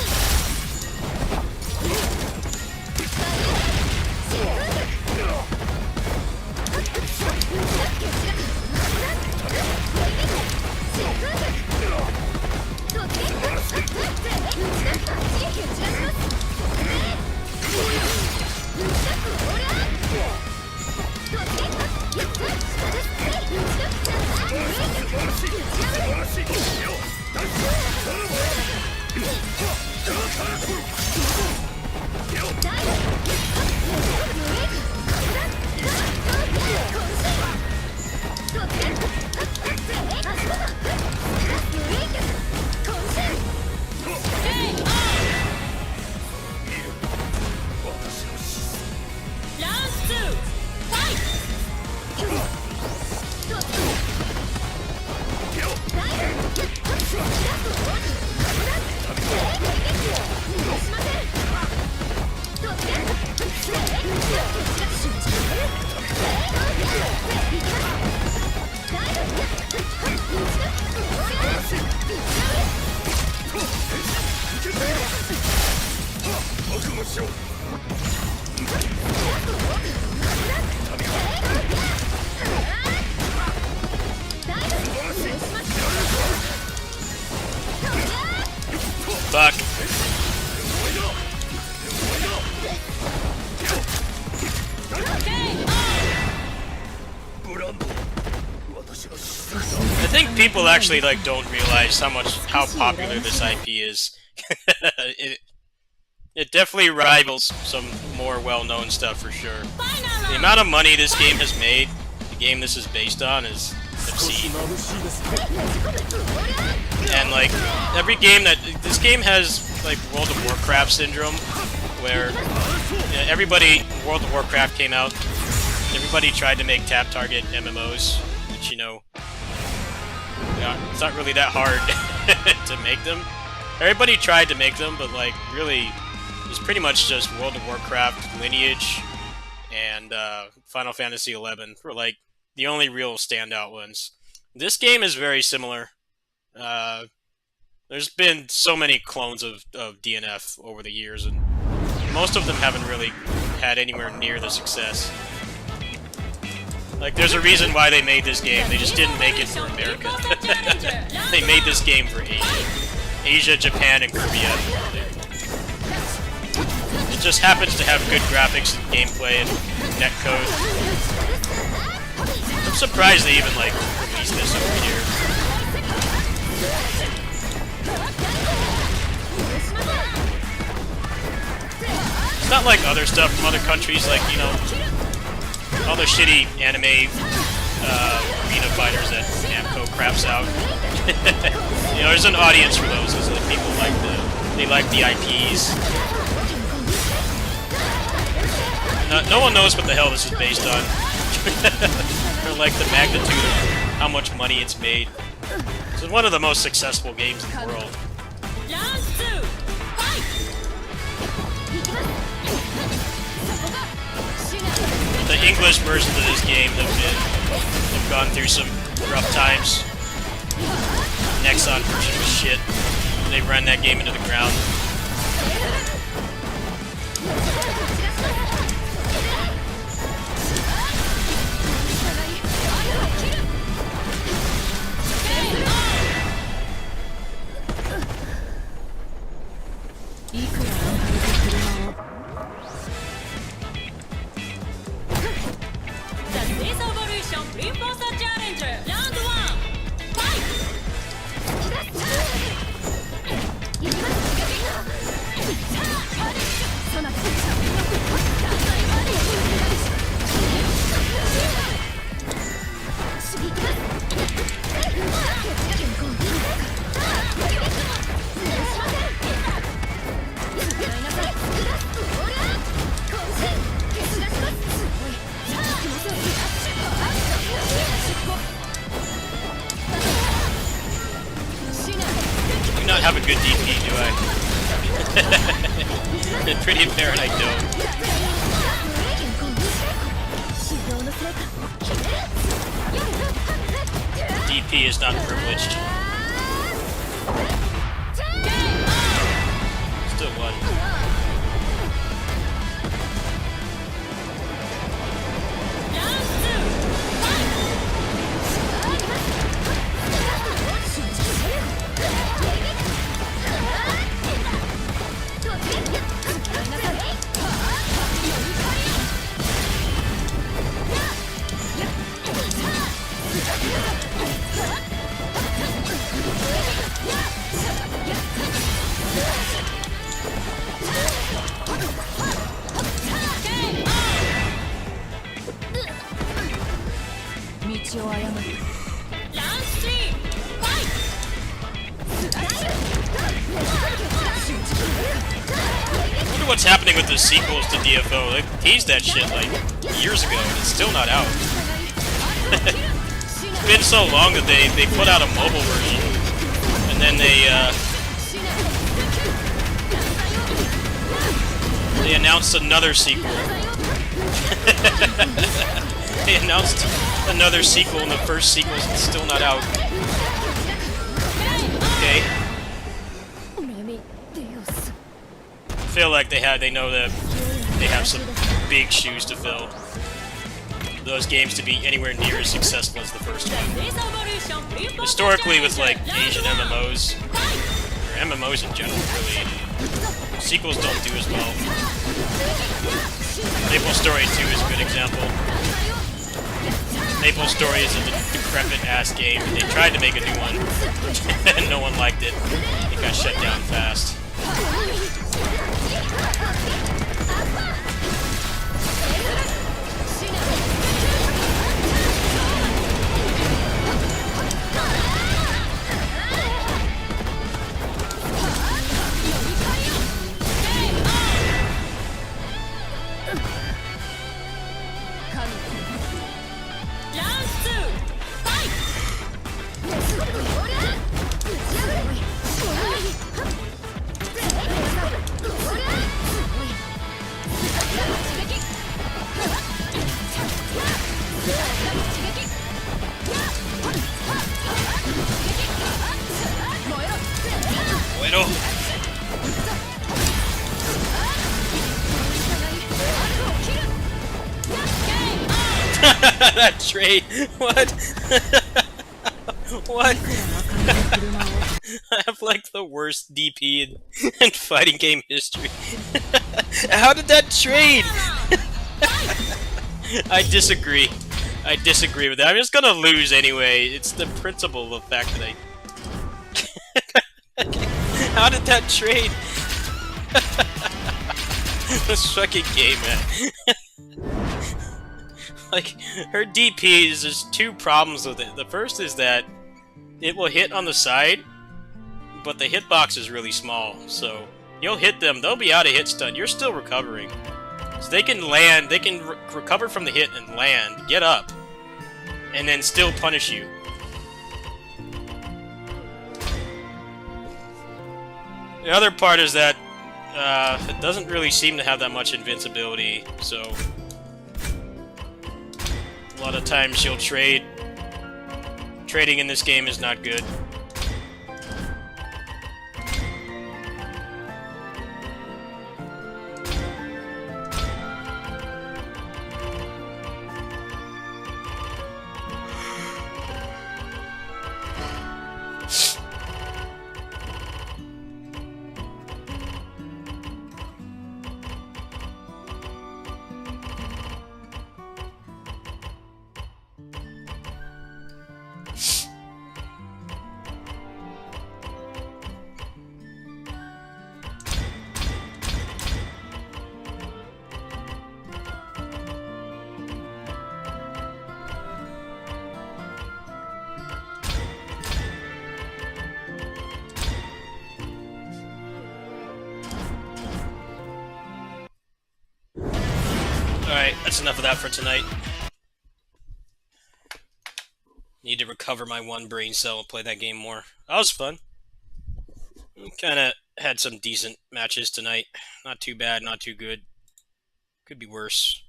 Fuck. I think people actually like don't realize how popular this IP is. It definitely rivals some more well-known stuff for sure. The amount of money this game has made, the game this is based on, is obscene. And like every game this game has like World of Warcraft syndrome, where everybody World of Warcraft came out, everybody tried to make tap target MMOs, which it's not really that hard to make them. Everybody tried to make them, but like really, it's pretty much just World of Warcraft, Lineage, and Final Fantasy XI were like the only real standout ones. This game is very similar. There's been so many clones of DnF over the years, and most of them haven't really had anywhere near the success. Like, there's a reason why they made this game. They just didn't make it for America. They made this game for Asia, Japan, and Korea. It just happens to have good graphics and gameplay and netcode. I'm surprised they even, like, released this over here. It's not like other stuff from other countries, like, all the shitty anime arena fighters that Namco craps out. There's an audience for those, because like, people like the IPs. No one knows what the hell this is based on. Or like the magnitude of how much money it's made. This is one of the most successful games in the world. The English versions of this game have gone through some rough times. Nexon version was shit. They ran that game into the ground. Not have a good DP, do I? It's pretty apparent I don't. DP is not privileged. Still one. What's happening with the sequels to DFO? They teased that shit like years ago and it's still not out. It's been so long that they put out a mobile version and then they announced another sequel. They announced another sequel and the first sequel is still not out. Okay. I feel like they know that they have some big shoes to fill. Those games to be anywhere near as successful as the first one. Historically, with like Asian MMOs, or MMOs in general, really, sequels don't do as well. Maple Story 2 is a good example. Maple Story is a decrepit-ass game. They tried to make a new one, and no one liked it. It got shut down fast. Bueno. That trade. What? What? I have like the worst DP in fighting game history. How did that trade? I disagree. I disagree with that. I'm just gonna lose anyway. It's the principle of the fact that I... How did that trade? This fucking game, man. Like, her DPs, there's two problems with it. The first is that it will hit on the side, but the hitbox is really small, so you'll hit them, they'll be out of hit stun, you're still recovering. So they can land, they can recover from the hit and land, get up, and then still punish you. The other part is that it doesn't really seem to have that much invincibility, so a lot of times she'll trade. Trading in this game is not good. Alright, that's enough of that for tonight. Need to recover my one brain cell and play that game more. That was fun. Kinda had some decent matches tonight. Not too bad, not too good. Could be worse.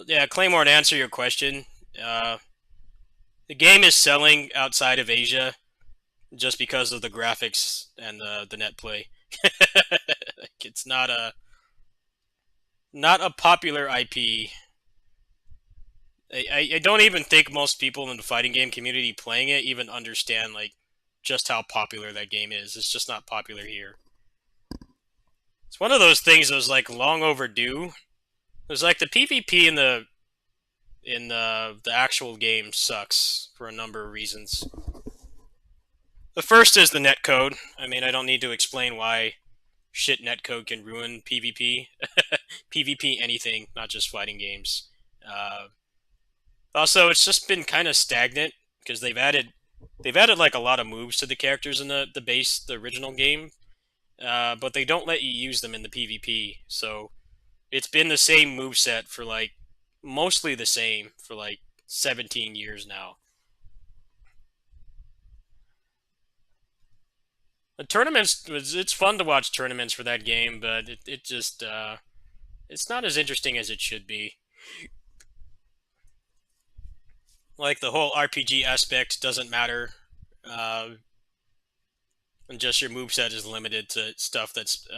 Yeah, Claymore, to answer your question, the game is selling outside of Asia just because of the graphics and the net play. Like, it's not a popular IP. I don't even think most people in the fighting game community playing it even understand like just how popular that game is. It's just not popular here. It's one of those things that was like long overdue. It was like the PvP in the actual game sucks for a number of reasons. The first is the netcode. I mean, I don't need to explain why shit netcode can ruin PvP. PvP anything, not just fighting games. Also, it's just been kind of stagnant because they've added like a lot of moves to the characters in the original game, but they don't let you use them in the PvP. So it's been the same moveset for like mostly the same for like 17 years now. The tournaments, it's fun to watch tournaments for that game, but it just it's not as interesting as it should be. Like, the whole RPG aspect doesn't matter, and just your moveset is limited to stuff that's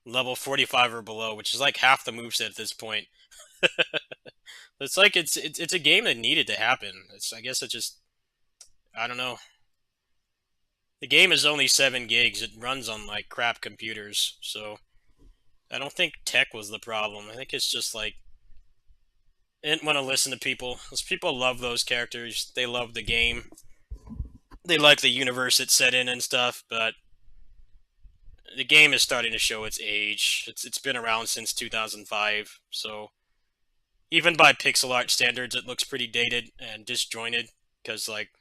level 45 or below, which is like half the moveset at this point. It's like it's a game that needed to happen. I guess it just, I don't know. The game is only 7 gigs. It runs on like crap computers, so I don't think tech was the problem. I think it's just like I didn't want to listen to people. Those people love those characters. They love the game. They like the universe it's set in and stuff, but the game is starting to show its age. It's been around since 2005, so even by pixel art standards, it looks pretty dated and disjointed, because like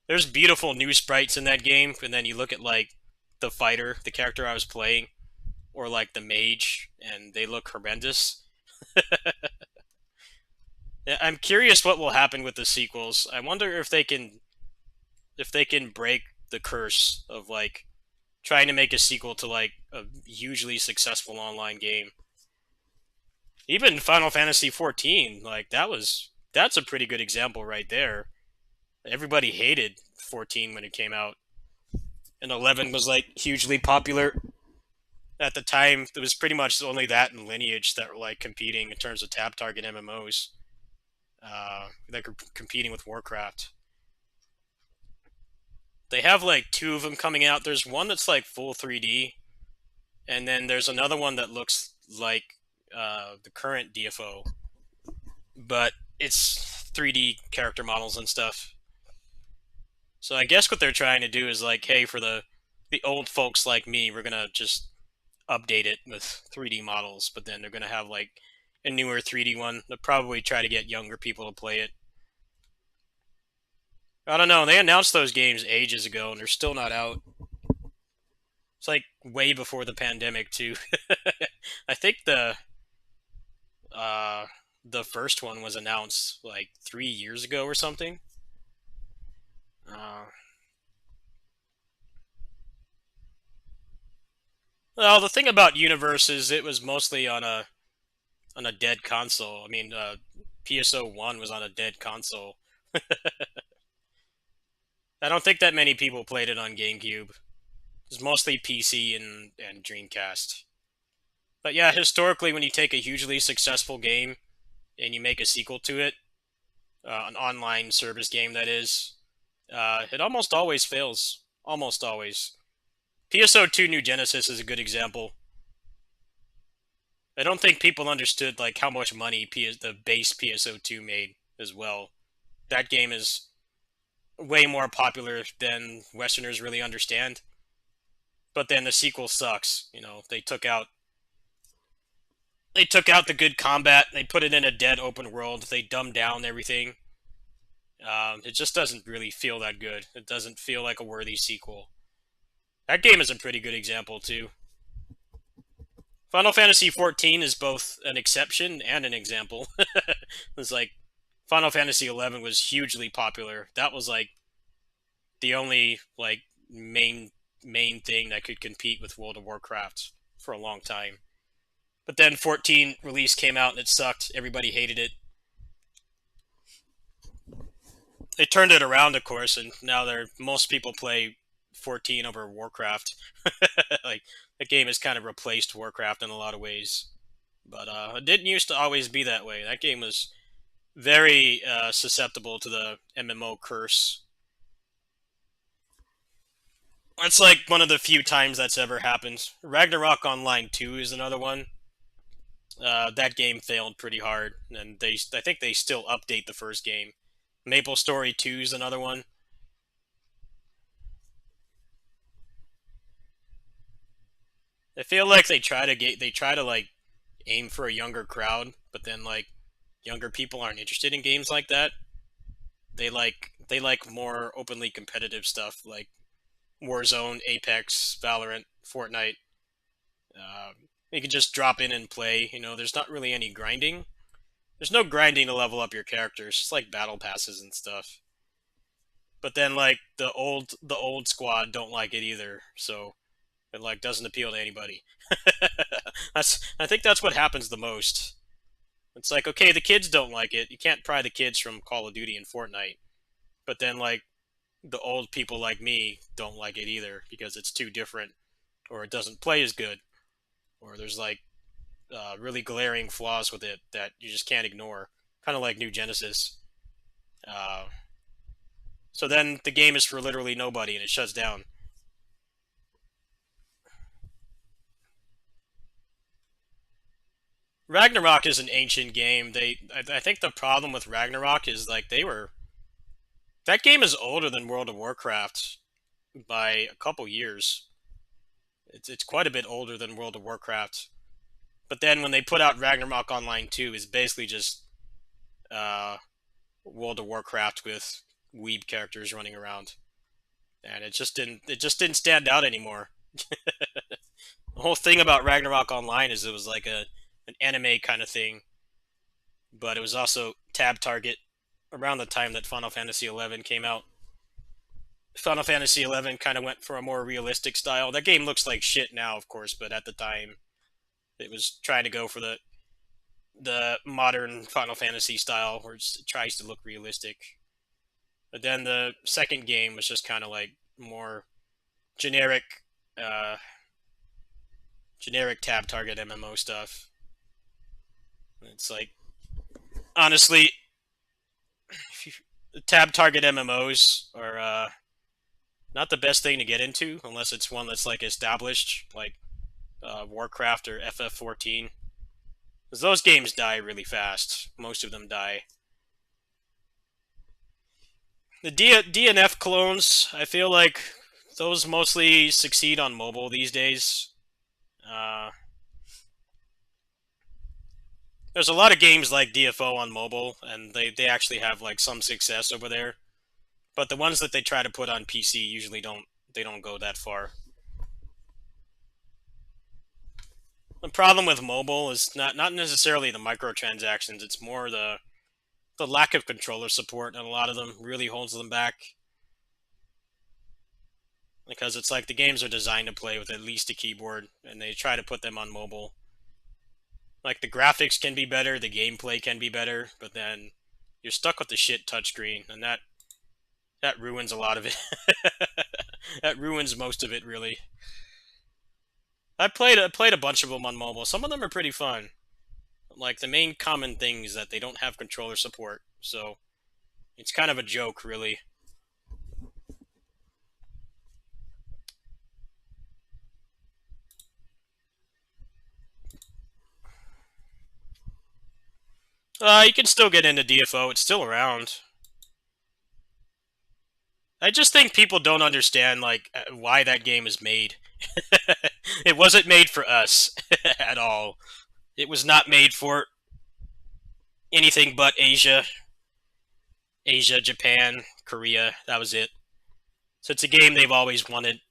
there's beautiful new sprites in that game, and then you look at like the fighter, the character I was playing, or like the mage, and they look horrendous. I'm curious what will happen with the sequels. I wonder if they can break the curse of like trying to make a sequel to like a hugely successful online game. Even Final Fantasy XIV, like that's a pretty good example right there. Everybody hated 14 when it came out, and 11 was like hugely popular at the time. There was pretty much only that and Lineage that were like competing in terms of tab target MMOs. That were competing with Warcraft. They have like two of them coming out. There's one that's like full 3D, and then there's another one that looks like the current DFO, but it's 3D character models and stuff. So I guess what they're trying to do is like, hey, for the old folks like me, we're gonna just update it with 3D models, but then they're gonna have like a newer 3D one. They'll probably try to get younger people to play it. I don't know. They announced those games ages ago, and they're still not out. It's like way before the pandemic too. I think uh, the first one was announced like 3 years ago or something. Uh, well, the thing about Universe is it was mostly on a dead console. I mean, PSO1 was on a dead console. I don't think that many people played it on GameCube. It was mostly PC and Dreamcast. But yeah, historically, when you take a hugely successful game and you make a sequel to it, an online service game that is, it almost always fails. Almost always. PSO2 New Genesis is a good example. I don't think people understood like how much money the base PSO2 made as well. That game is way more popular than Westerners really understand. But then the sequel sucks. You know, they took out the good combat. They put it in a dead open world. They dumbed down everything. It just doesn't really feel that good. It doesn't feel like a worthy sequel. That game is a pretty good example too. Final Fantasy XIV is both an exception and an example. It's like Final Fantasy XI was hugely popular. That was like the only like main thing that could compete with World of Warcraft for a long time. But then 14 release came out and it sucked. Everybody hated it. They turned it around, of course, and now most people play 14 over Warcraft. Like the game has kind of replaced Warcraft in a lot of ways. But it didn't used to always be that way. That game was very susceptible to the MMO curse. That's like one of the few times that's ever happened. Ragnarok Online 2 is another one. That game failed pretty hard, and I think they still update the first game. Maple Story 2 is another one. I feel like they try to like aim for a younger crowd, but then like younger people aren't interested in games like that. They like more openly competitive stuff like Warzone, Apex, Valorant, Fortnite. You can just drop in and play. You know, there's not really any grinding. There's no grinding to level up your characters. It's like battle passes and stuff. But then like the old squad don't like it either. So it like doesn't appeal to anybody. I think that's what happens the most. It's like, okay, the kids don't like it. You can't pry the kids from Call of Duty and Fortnite. But then like the old people like me don't like it either because it's too different or it doesn't play as good or there's like really glaring flaws with it that you just can't ignore. Kind of like New Genesis. Uh, so then the game is for literally nobody and it shuts down. Ragnarok is an ancient game. I think the problem with Ragnarok is like that game is older than World of Warcraft by a couple years. It's quite a bit older than World of Warcraft. But then when they put out Ragnarok Online 2, it's basically just uh, World of Warcraft with weeb characters running around, and it just didn't stand out anymore. The whole thing about Ragnarok Online is it was like an anime kind of thing, but it was also tab target around the time that Final Fantasy XI came out. Final Fantasy XI kind of went for a more realistic style. That game looks like shit now, of course, but at the time, it was trying to go for the modern Final Fantasy style, where it tries to look realistic. But then the second game was just kind of like more generic, uh, generic tab target MMO stuff. It's like, honestly, tab target MMOs are not the best thing to get into unless it's one that's like established, like Warcraft or FF14. Because those games die really fast. Most of them die. The DnF clones, I feel like those mostly succeed on mobile these days. Uh, there's a lot of games like DFO on mobile, and they actually have like some success over there. But the ones that they try to put on PC usually don't go that far. The problem with mobile is not necessarily the microtransactions. It's more the lack of controller support, and a lot of them really holds them back. Because it's like the games are designed to play with at least a keyboard, and they try to put them on mobile. Like the graphics can be better, the gameplay can be better, but then you're stuck with the shit touchscreen, and that ruins a lot of it. That ruins most of it, really. I played a bunch of them on mobile. Some of them are pretty fun. Like the main common thing is that they don't have controller support, so it's kind of a joke, really. You can still get into DFO. It's still around. I just think people don't understand like why that game is made. It wasn't made for us at all. It was not made for anything but Asia, Japan, Korea. That was it. So it's a game they've always wanted.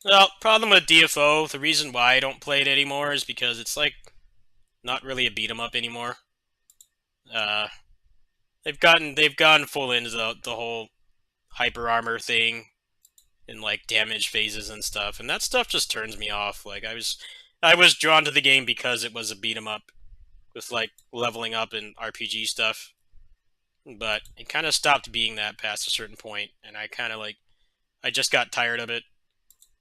Well, problem with DFO, the reason why I don't play it anymore is because it's like not really a beat 'em up anymore. Uh, they've gone full into the whole hyper armor thing and like damage phases and stuff, and that stuff just turns me off. Like I was drawn to the game because it was a beat 'em up with like leveling up and RPG stuff, but it kind of stopped being that past a certain point, and I just got tired of it,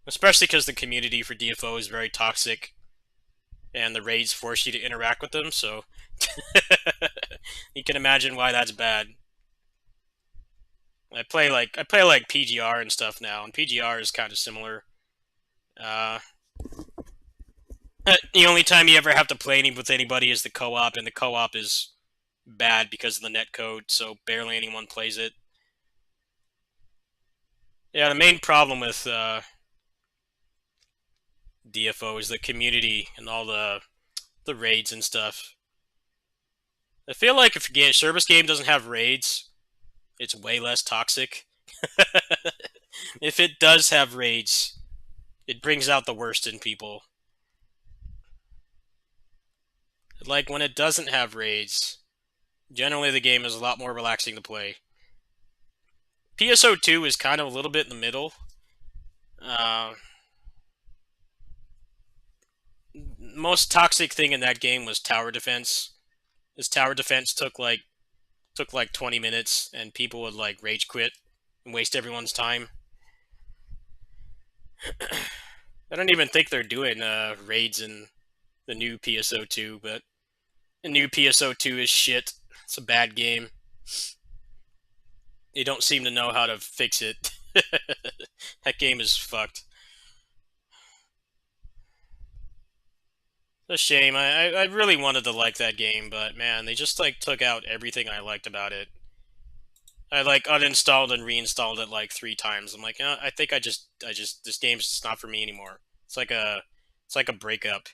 especially because the community for DFO is very toxic, and the raids force you to interact with them. So you can imagine why that's bad. I play like PGR and stuff now, and PGR is kind of similar. Uh, the only time you ever have to play with anybody is the co-op, and the co-op is bad because of the netcode, so barely anyone plays it. Yeah, the main problem with DFO is the community and all the raids and stuff. I feel like if a service game doesn't have raids, it's way less toxic. If it does have raids, it brings out the worst in people. Like when it doesn't have raids, generally the game is a lot more relaxing to play. PSO2 is kind of a little bit in the middle. Uh, Most toxic thing in that game was tower defense. This tower defense took like 20 minutes, and people would like rage quit and waste everyone's time. I don't even think they're doing raids in the new PSO2, but the new PSO2 is shit. It's a bad game. They don't seem to know how to fix it. That game is fucked. It's a shame. I really wanted to like that game, but man, they just like took out everything I liked about it. I like uninstalled and reinstalled it like 3 times. I'm like, I think I just this game's just not for me anymore. It's like a breakup.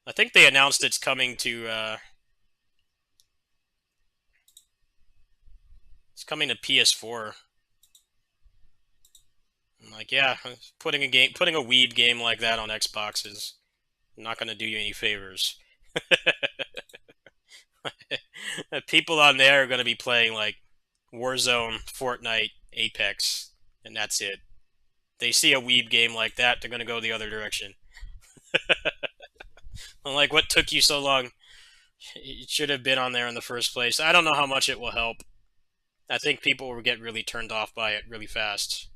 I think they announced it's coming to PS4. I'm like, yeah, putting a weeb game like that on Xbox is not going to do you any favors. People on there are going to be playing like Warzone, Fortnite, Apex, and that's it. They see a weeb game like that, they're going to go the other direction. I'm like, what took you so long? It should have been on there in the first place. I don't know how much it will help. I think people will get really turned off by it really fast.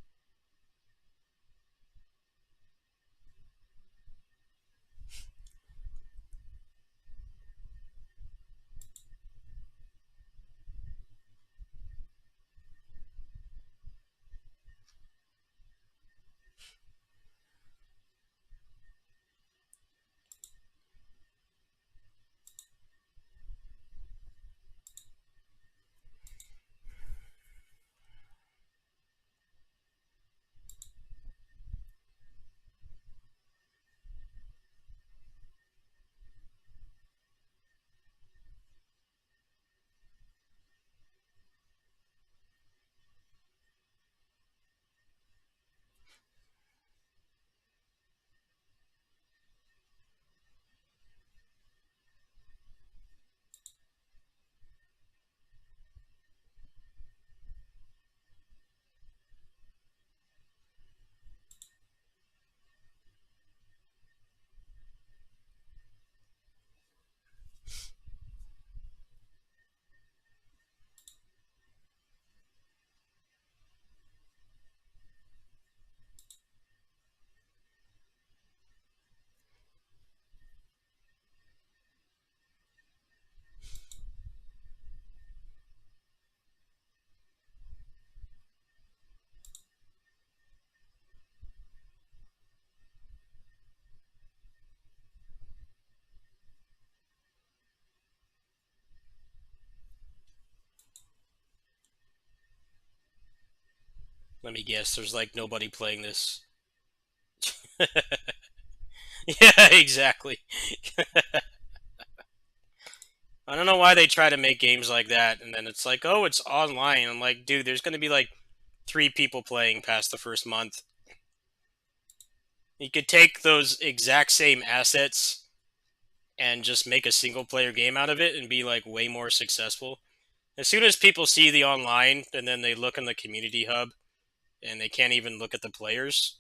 Let me guess, there's like nobody playing this. Yeah, exactly. I don't know why they try to make games like that, and then it's like, oh, it's online. I'm like, dude, there's going to be like 3 people playing past the first month. You could take those exact same assets and just make a single player game out of it and be like way more successful. As soon as people see the online and then they look in the community hub and they can't even look at the players,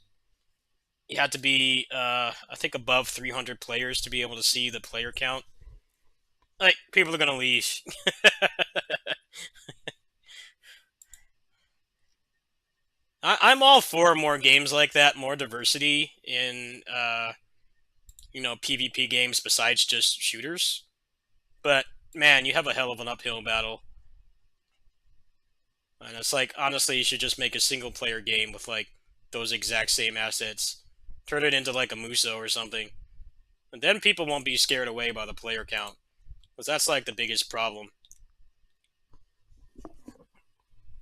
you have to be, I think, above 300 players to be able to see the player count. Like, people are going to leave. I'm all for more games like that, more diversity in, PvP games besides just shooters. But, man, you have a hell of an uphill battle. And it's like, honestly, you should just make a single player game with, like, those exact same assets. Turn it into, like, a Muso or something. And then people won't be scared away by the player count. Because that's, like, the biggest problem.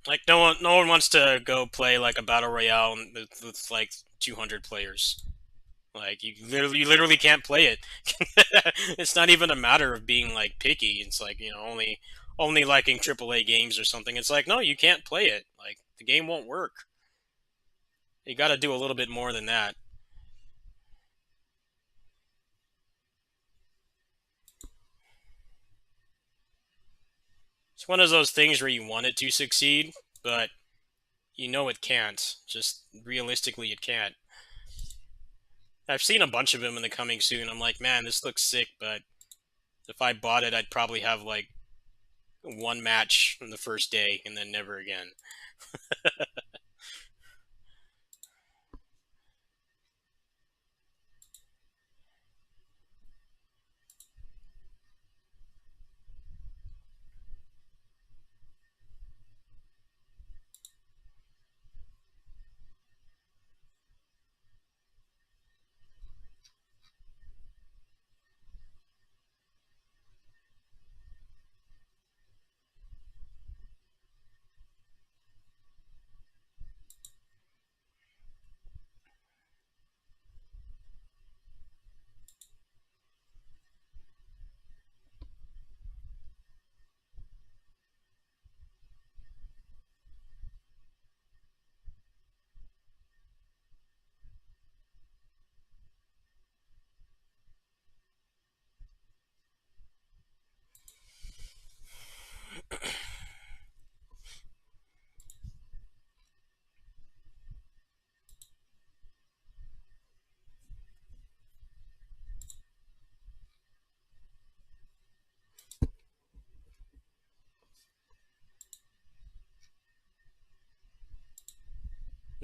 Like, no one wants to go play, like, a Battle Royale with like, 200 players. Like, you literally can't play it. It's not even a matter of being, like, picky. It's like, only liking AAA games or something. It's like, no, you can't play it. Like, the game won't work. You gotta do a little bit more than that. It's one of those things where you want it to succeed, but you know it can't. Just realistically, it can't. I've seen a bunch of them in the coming soon. I'm like, man, this looks sick, but if I bought it, I'd probably have like one match in the first day and then never again.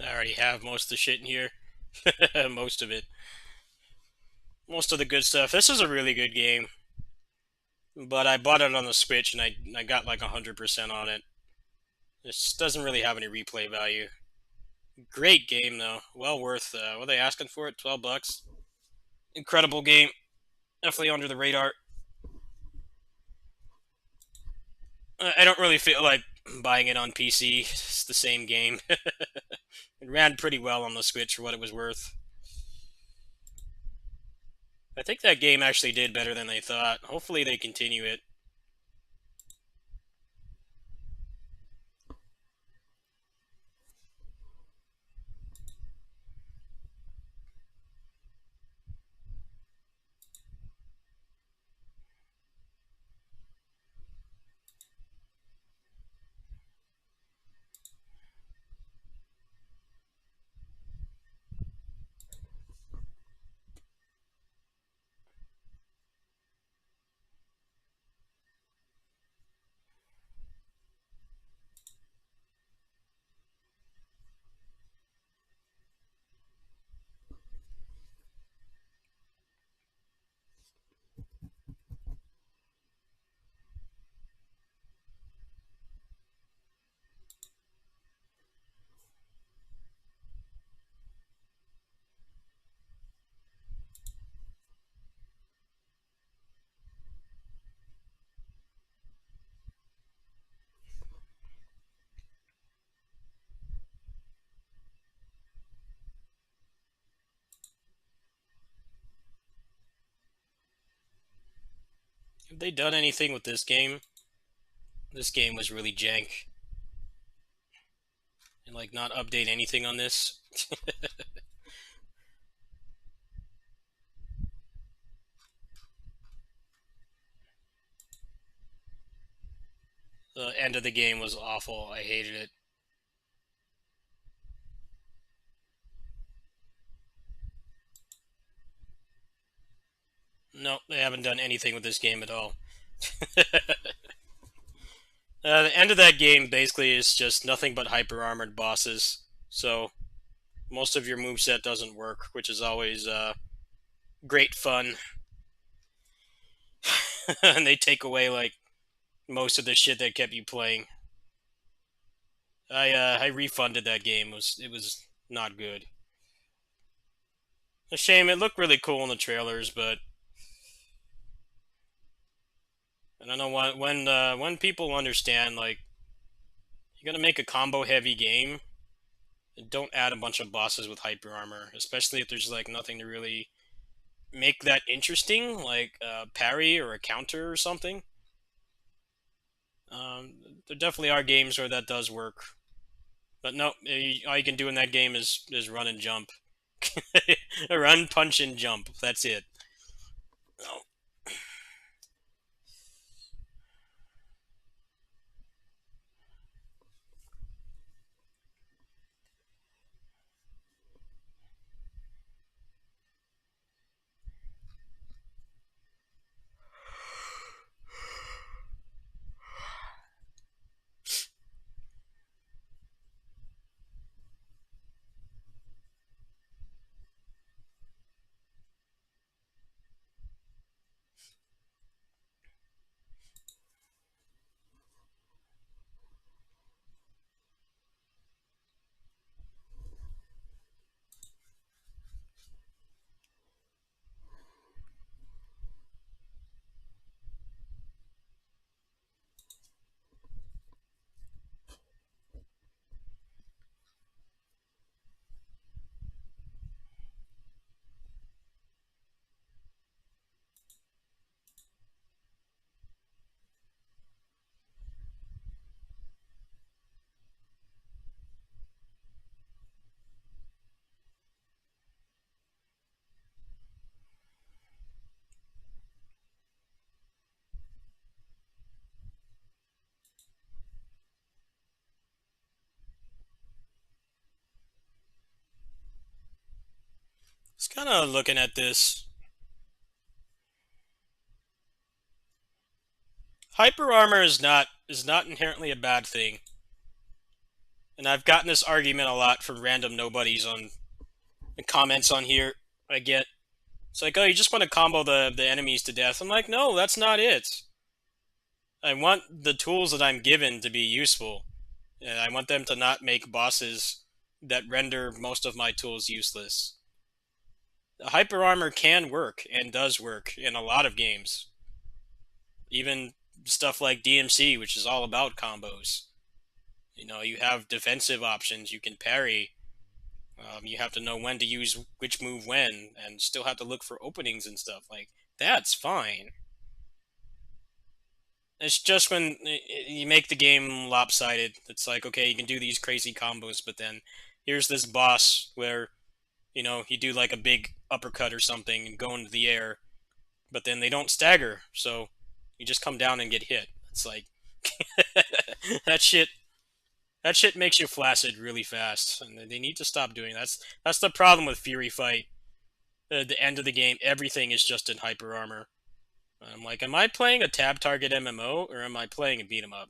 I already have most of the shit in here. Most of it. Most of the good stuff. This is a really good game. But I bought it on the Switch and I got like 100% on it. This doesn't really have any replay value. Great game though. Well worth what are they asking for it? $12. Incredible game. Definitely under the radar. I don't really feel like buying it on PC. It's the same game. It ran pretty well on the Switch for what it was worth. I think that game actually did better than they thought. Hopefully they continue it. Have they done anything with this game? This game was really jank. And like not update anything on this. The end of the game was awful. I hated it. No, they haven't done anything with this game at all. The end of that game basically is just nothing but hyper armored bosses. So most of your moveset doesn't work, which is always great fun. And they take away like most of the shit that kept you playing. I refunded that game. It was not good. A shame. It looked really cool in the trailers, but I don't know when people understand like you're gonna make a combo heavy game. Don't add a bunch of bosses with hyper armor, especially if there's like nothing to really make that interesting, like a parry or a counter or something. There definitely are games where that does work, but no, all you can do in that game is run and jump, run, punch, and jump. That's it. No. Just kind of looking at this. Hyper armor is not inherently a bad thing. And I've gotten this argument a lot from random nobodies on the comments on here. I get it's like, oh, you just want to combo the enemies to death. I'm like, no, that's not it. I want the tools that I'm given to be useful, and I want them to not make bosses that render most of my tools useless. The hyper armor can work and does work in a lot of games. Even stuff like DMC, which is all about combos. You know, you have defensive options, you can parry. You have to know when to use which move when, and still have to look for openings and stuff. Like, that's fine. It's just when you make the game lopsided. It's like, okay, you can do these crazy combos, but then here's this boss where, you know, you do like a big uppercut or something and go into the air, but then they don't stagger, so you just come down and get hit. It's like that shit. That shit makes you flaccid really fast, and they need to stop doing that. That's the problem with Fury Fight. At the end of the game, everything is just in hyper armor. I'm like, am I playing a tab target MMO or am I playing a beat 'em up?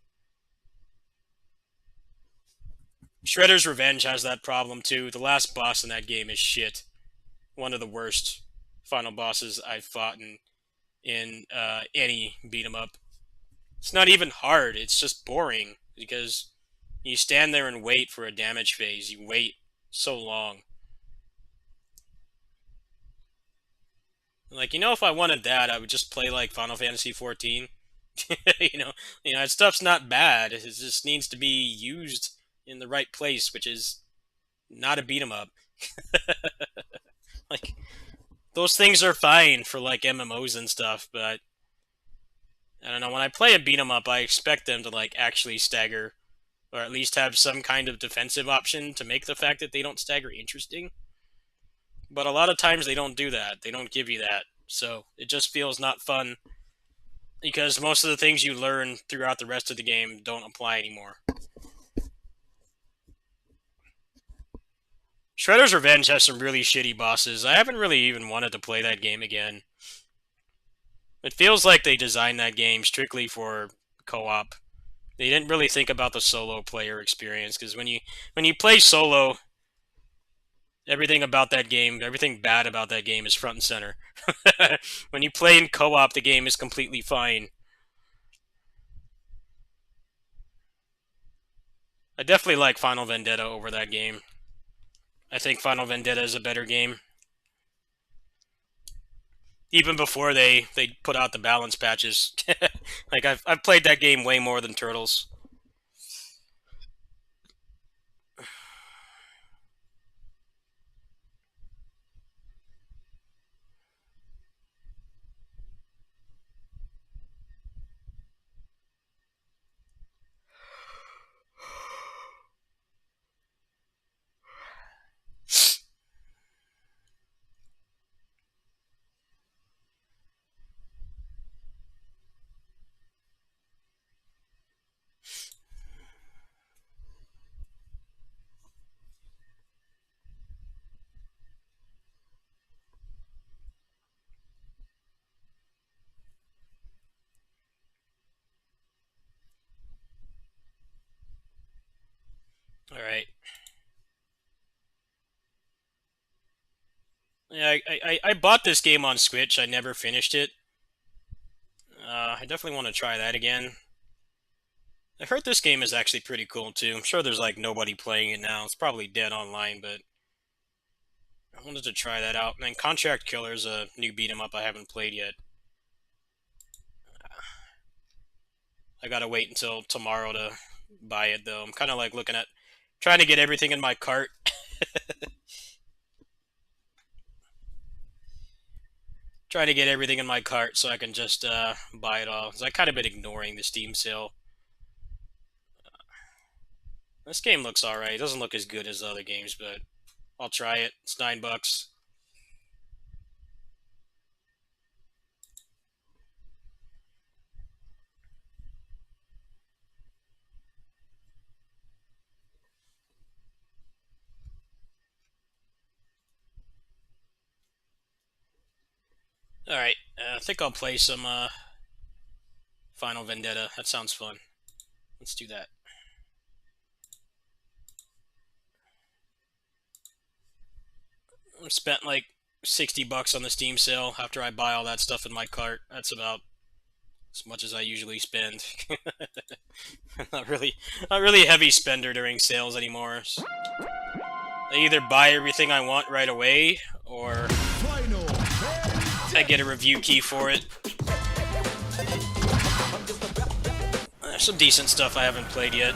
Shredder's Revenge has that problem too. The last boss in that game is shit. One of the worst final bosses I've fought in any beat 'em up. It's not even hard. It's just boring because you stand there and wait for a damage phase. You wait so long. Like, you know, if I wanted that, I would just play like Final Fantasy 14. That stuff's not bad. It just needs to be used in the right place, which is not a beat 'em up. Like, those things are fine for like MMOs and stuff, but I don't know. When I play a beat 'em up, I expect them to like actually stagger, or at least have some kind of defensive option to make the fact that they don't stagger interesting. But a lot of times they don't do that. They don't give you that. So it just feels not fun because most of the things you learn throughout the rest of the game don't apply anymore. Shredder's Revenge has some really shitty bosses. I haven't really even wanted to play that game again. It feels like they designed that game strictly for co-op. They didn't really think about the solo player experience, because when you play solo, everything about that game, everything bad about that game is front and center. When you play in co-op, the game is completely fine. I definitely like Final Vendetta over that game. I think Final Vendetta is a better game. Even before they put out the balance patches. Like, I've played that game way more than Turtles. Alright. Yeah, I bought this game on Switch. I never finished it. I definitely want to try that again. I heard this game is actually pretty cool too. I'm sure there's like nobody playing it now. It's probably dead online, but I wanted to try that out. And then Contract Killer is a new beat 'em up I haven't played yet. I gotta wait until tomorrow to buy it though. I'm kind of like looking at trying to get everything in my cart. Trying to get everything in my cart so I can just buy it all. Cause I kind of been ignoring the Steam sale. This game looks alright. It doesn't look as good as the other games, but I'll try it. It's $9. Alright, I think I'll play some Final Vendetta. That sounds fun. Let's do that. spent like $60 on the Steam sale after I buy all that stuff in my cart. That's about as much as I usually spend. not really a heavy spender during sales anymore. I either buy everything I want right away, or I get a review key for it. There's some decent stuff I haven't played yet.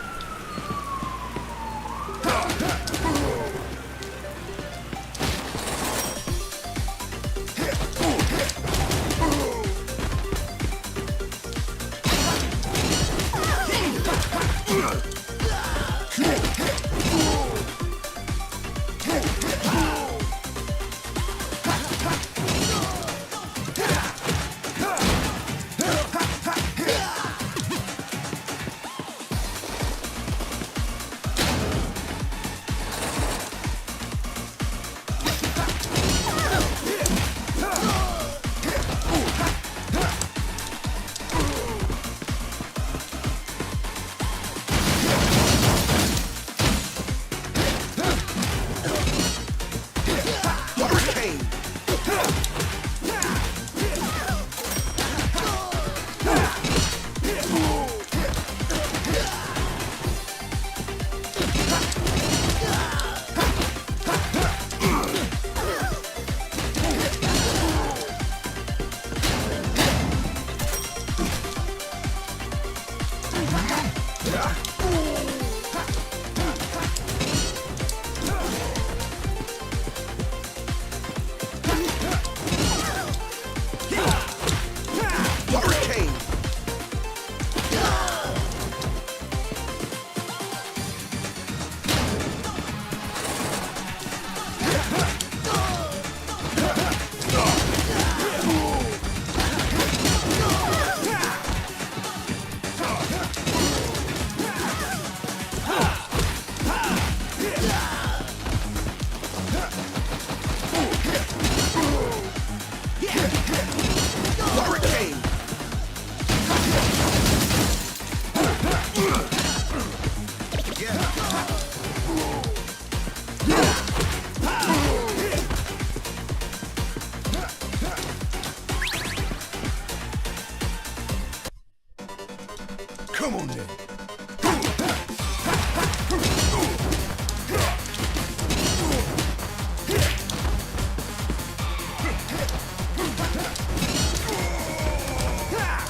Come on then.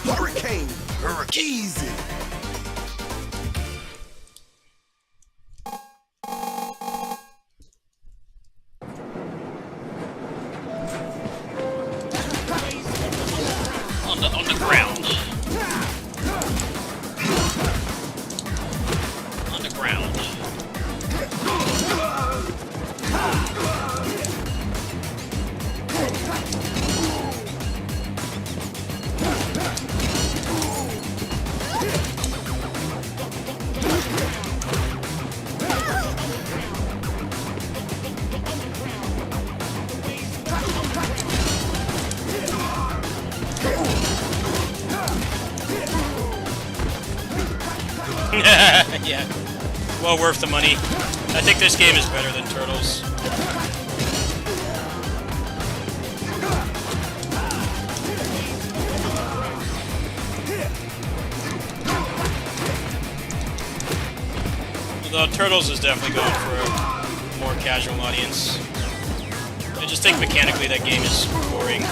Hurricane. Easy. On the ground. On the ground. Yeah, well worth the money. I think this game is better than Turtles. Although Turtles is definitely going for a more casual audience. I just think mechanically that game is boring.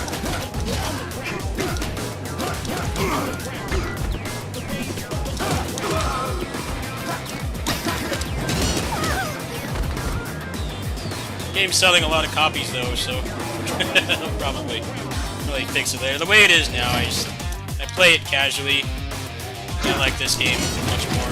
Game's selling a lot of copies though, so probably really fix it there. The way it is now, I play it casually. I like this game much more.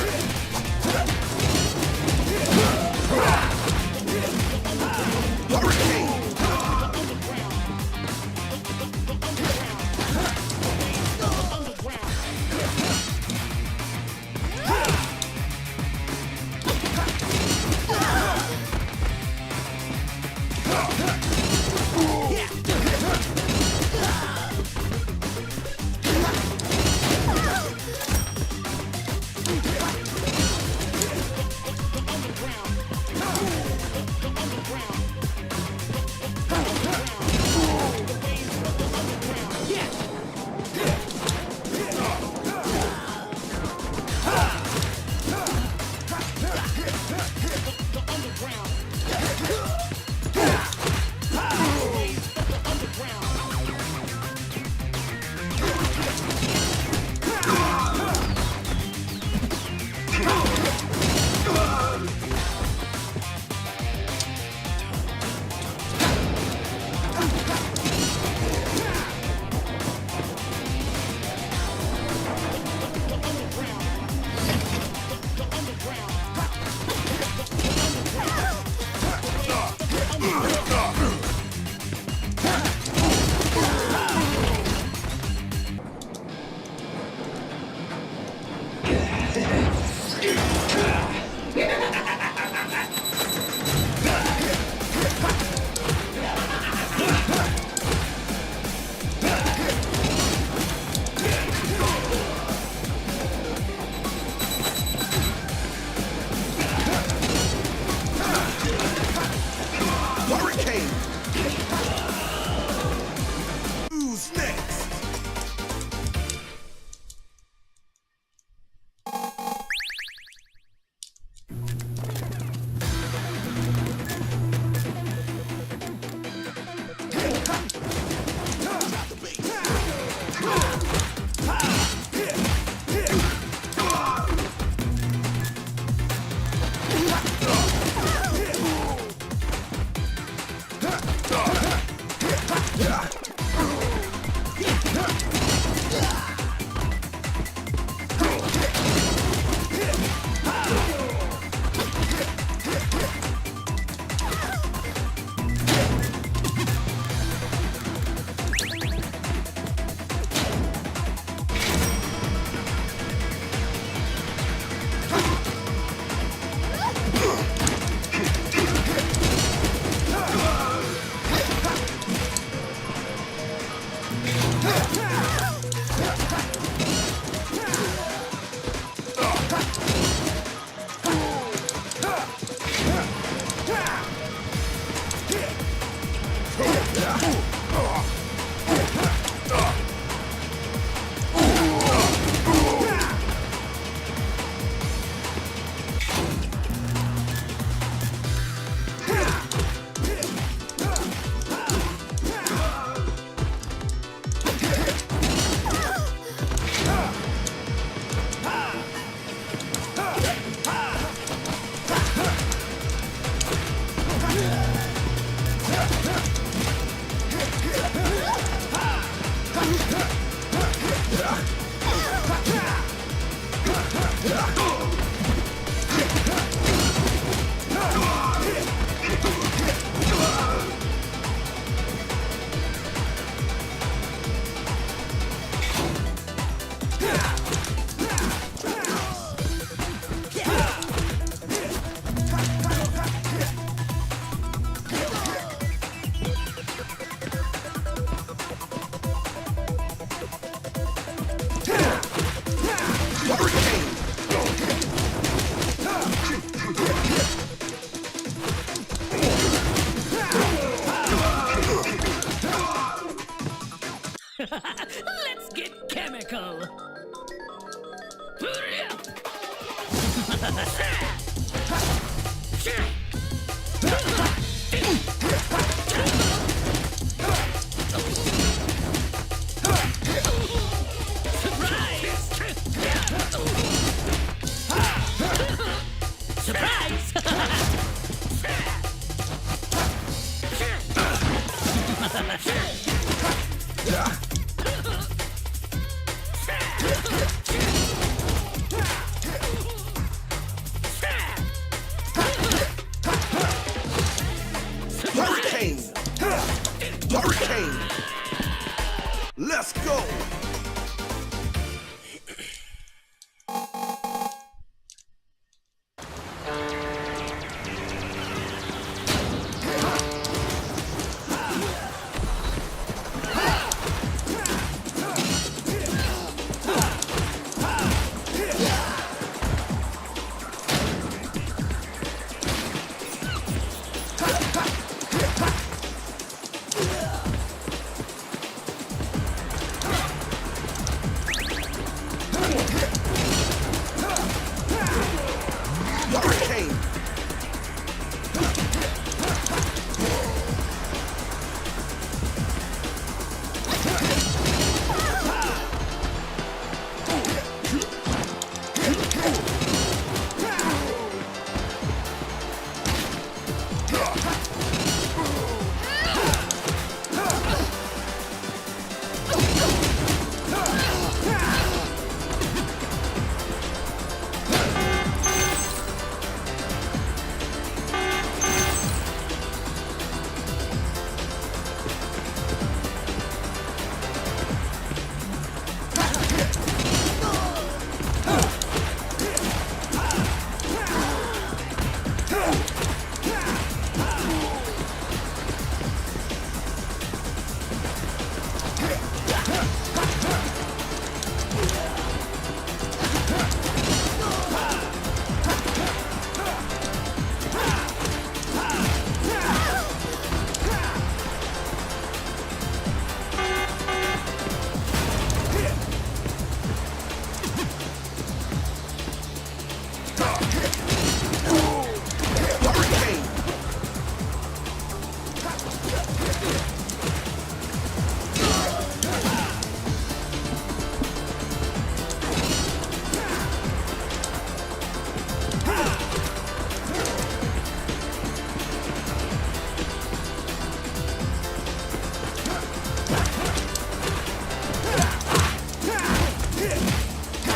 Hurricane! Hurricane! Let's go!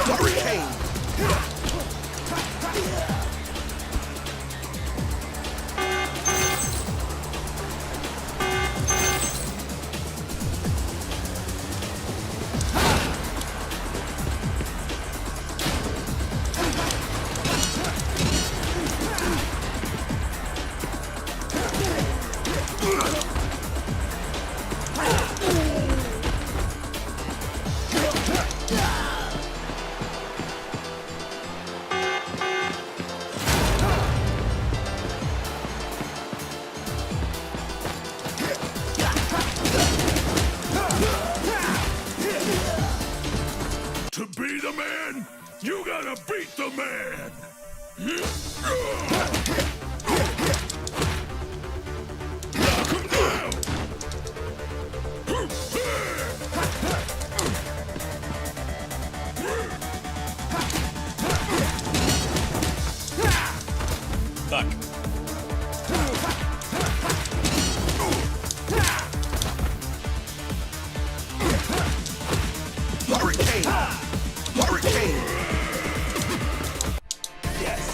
Hurricane! To be the man, you gotta beat the man! Knock him down! Fuck. Hurricane! Hurricane! Yes!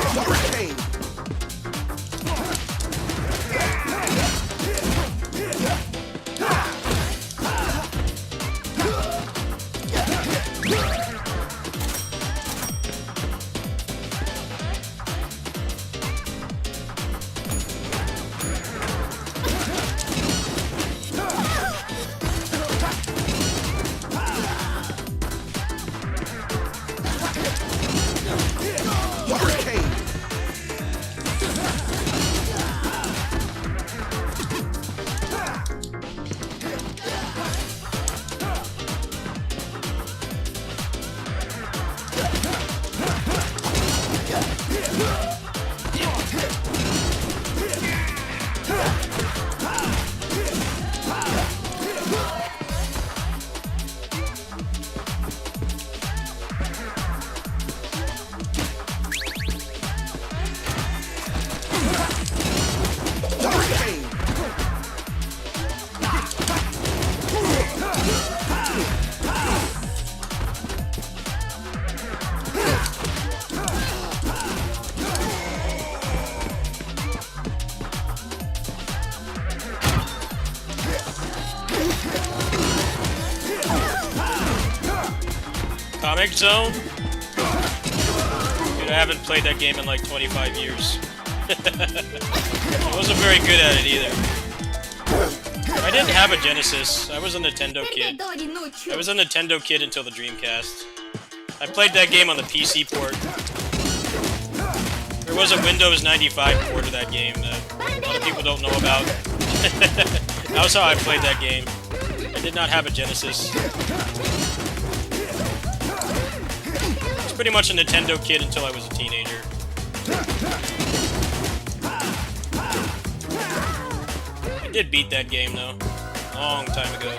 Hurricane. Hurricane. Hurricane. Comic Zone? Dude, I haven't played that game in like 25 years. I wasn't very good at it either. I didn't have a Genesis. I was a Nintendo kid. I was a Nintendo kid until the Dreamcast. I played that game on the PC port. There was a Windows 95 port of that game that a lot of people don't know about. That was how I played that game. I did not have a Genesis. I was pretty much a Nintendo kid until I was a teenager. I did beat that game though, a long time ago.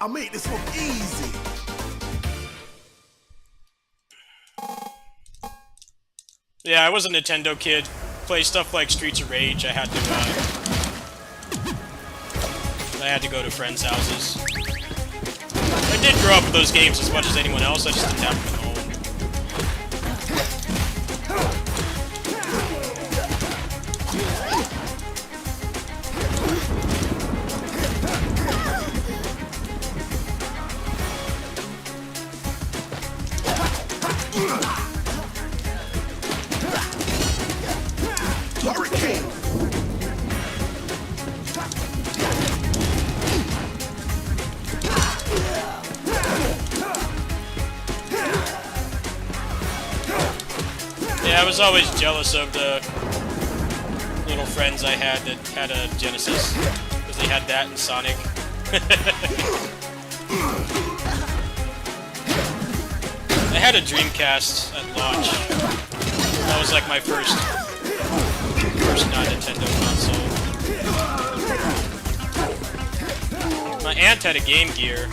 I made this one easy. Yeah, I was a Nintendo kid. Play stuff like Streets of Rage. I had to go to friends' houses. I did grow up with those games as much as anyone else. I just didn't have them at home. Hurricane. Yeah, I was always jealous of the little friends I had that had a Genesis, because they had that and Sonic. I had a Dreamcast at launch. That was like my first non-Nintendo console. My aunt had a Game Gear,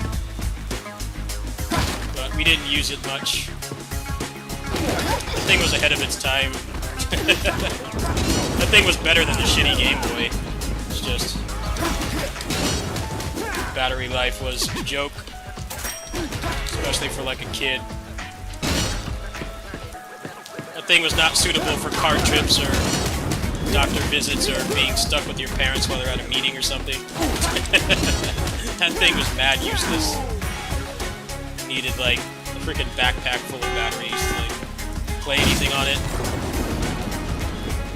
but we didn't use it much. The thing was ahead of its time. That thing was better than the shitty Game Boy. It's just... battery life was a joke. Especially for like a kid. That thing was not suitable for car trips or doctor visits or being stuck with your parents while they're at a meeting or something. That thing was mad useless. Needed like a freaking backpack full of batteries to like play anything on it.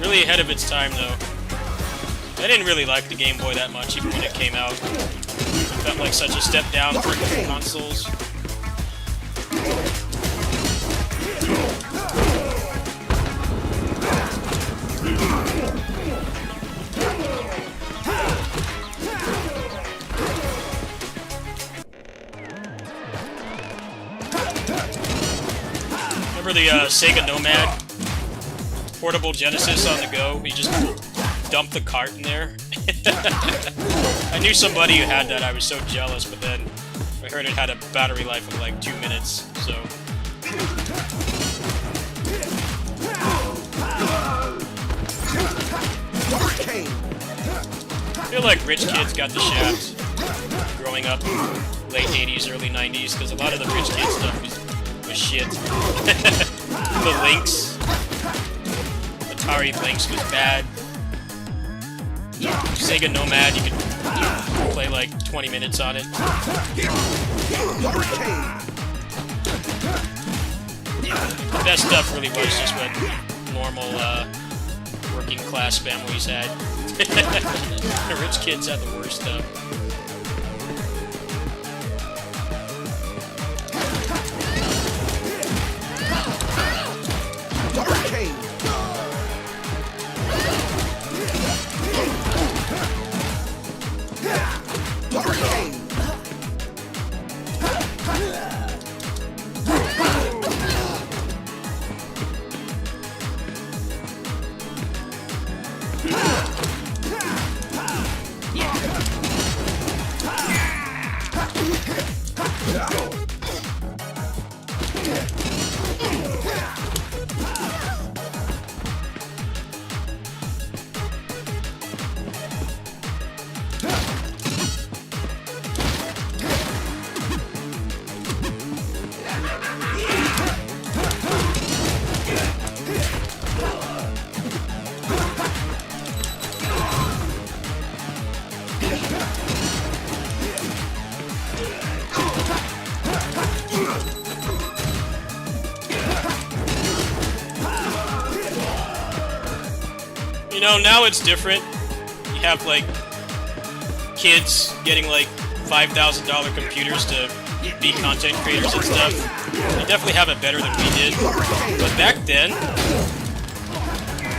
Really ahead of its time though. I didn't really like the Game Boy that much even when it came out. It felt like such a step down for consoles. Remember the Sega Nomad? Portable Genesis on the go? You just dump the cart in there? I knew somebody who had that, I was so jealous, but then I heard it had a battery life of like 2 minutes, so... I feel like rich kids got the shaft growing up late 80s, early 90s, because a lot of the rich kid stuff was shit. The Lynx, Atari Lynx was bad. Sega Nomad, you could play like 20 minutes on it. The best stuff really was just what normal working class families had. The rich kids had the worst stuff. You know, now it's different. You have, like, kids getting, like, $5,000 computers to be content creators and stuff. They definitely have it better than we did. But back then,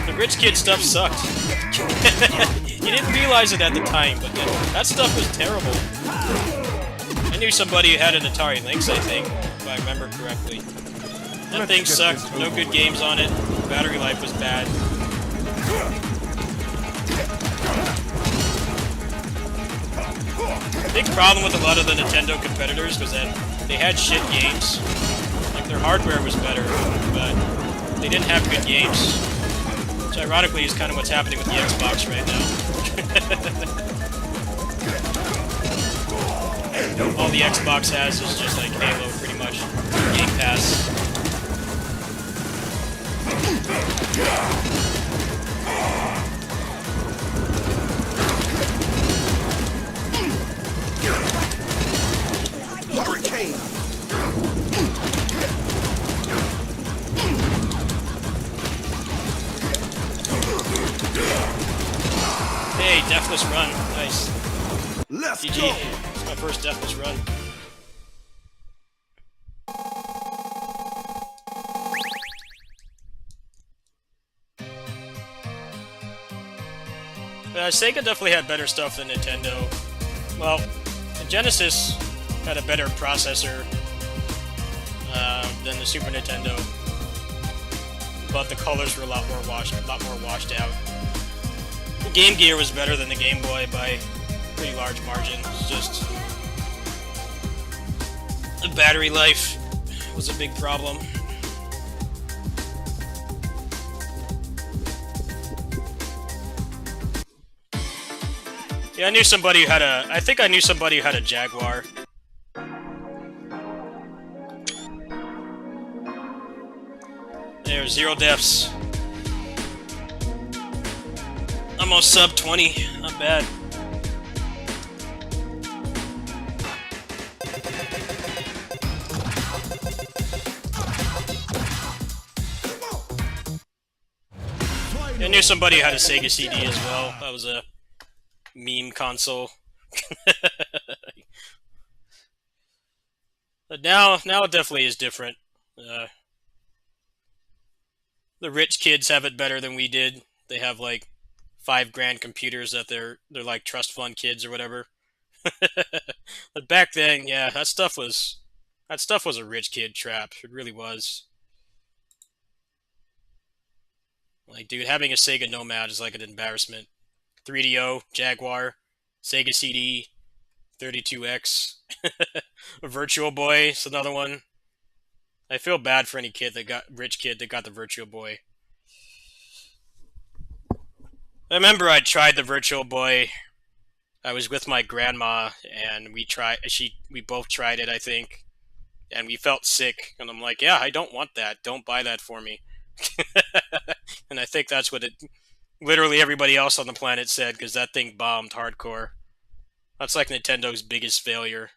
the rich kid stuff sucked. You didn't realize it at the time, but that stuff was terrible. I knew somebody who had an Atari Lynx, I think, if I remember correctly. That thing sucked. No good games on it. Battery life was bad. Big problem with a lot of the Nintendo competitors was that they had shit games. Like, their hardware was better, but they didn't have good games. Which, ironically, is kind of what's happening with the Xbox right now. All the Xbox has is just like Halo, pretty much. Game Pass. Hey, deathless run. Nice. Let's GG. go. It's my first deathless run. Sega definitely had better stuff than Nintendo. Well, the Genesis had a better processor than the Super Nintendo, but the colors were a lot more washed out. The Game Gear was better than the Game Boy by a pretty large margin. It's just the battery life was a big problem. Yeah, I knew somebody who had a... I think I knew somebody who had a Jaguar. There, 0 deaths. Almost sub 20. Not bad. I knew somebody who had a Sega CD as well. That was a meme console. But now it definitely is different. The rich kids have it better than we did. They have like $5,000 computers that they're like trust fund kids or whatever. But back then, yeah, that stuff was a rich kid trap. It really was. Like, dude, having a Sega Nomad is like an embarrassment. 3DO, Jaguar, Sega CD, 32X, a Virtual Boy is another one. I feel bad for any rich kid that got the Virtual Boy. I remember I tried the Virtual Boy. I was with my grandma, and we both tried it, I think, and we felt sick. And I'm like, yeah, I don't want that. Don't buy that for me. And I think that's what literally everybody else on the planet said, because that thing bombed hardcore. That's like Nintendo's biggest failure.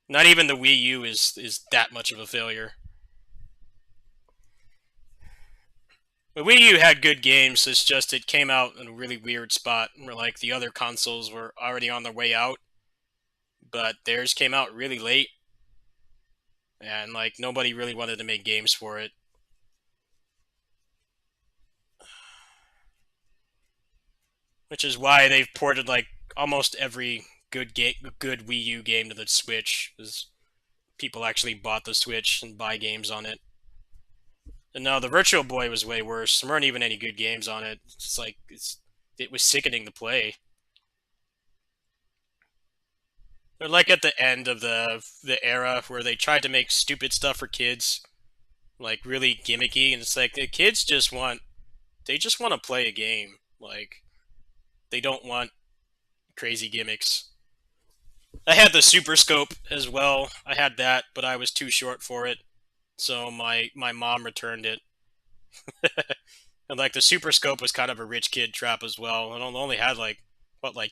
Not even the Wii U is that much of a failure. The Wii U had good games, it's just it came out in a really weird spot where like the other consoles were already on their way out, but theirs came out really late, and like nobody really wanted to make games for it. Which is why they've ported like almost every good Wii U game to the Switch, because people actually bought the Switch and buy games on it. And no, the Virtual Boy was way worse. There weren't even any good games on it. It's like it was sickening to play. They're like at the end of the era where they tried to make stupid stuff for kids, like really gimmicky, and it's like the kids just want to play a game. Like they don't want crazy gimmicks. I had the Super Scope as well. I had that, but I was too short for it, so my mom returned it. And like the Super Scope was kind of a rich kid trap as well. And only had like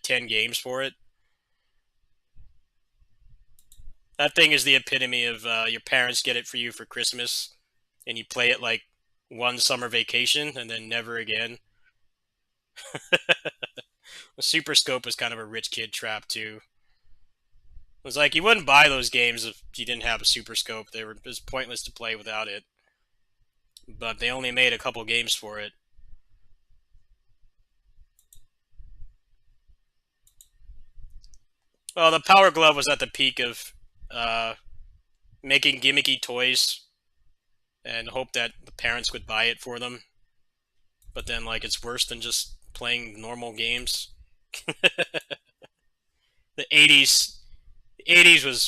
10 games for it. That thing is the epitome of your parents get it for you for Christmas, and you play it like one summer vacation and then never again. The Super Scope was kind of a rich kid trap too. It was like you wouldn't buy those games if you didn't have a Super Scope. It was pointless to play without it. But they only made a couple games for it. Well, the Power Glove was at the peak of making gimmicky toys and hope that the parents would buy it for them. But then, like, it's worse than just playing normal games. The 80s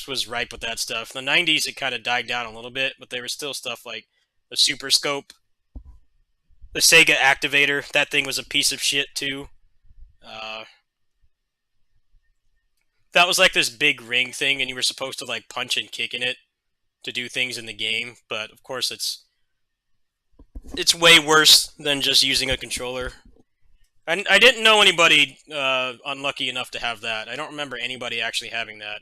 was ripe with that stuff. The 90s, it kind of died down a little bit, but there was still stuff like the Super Scope, the Sega Activator. That thing was a piece of shit too. That was like this big ring thing, and you were supposed to like punch and kick in it to do things in the game. But of course, it's way worse than just using a controller. I didn't know anybody unlucky enough to have that. I don't remember anybody actually having that.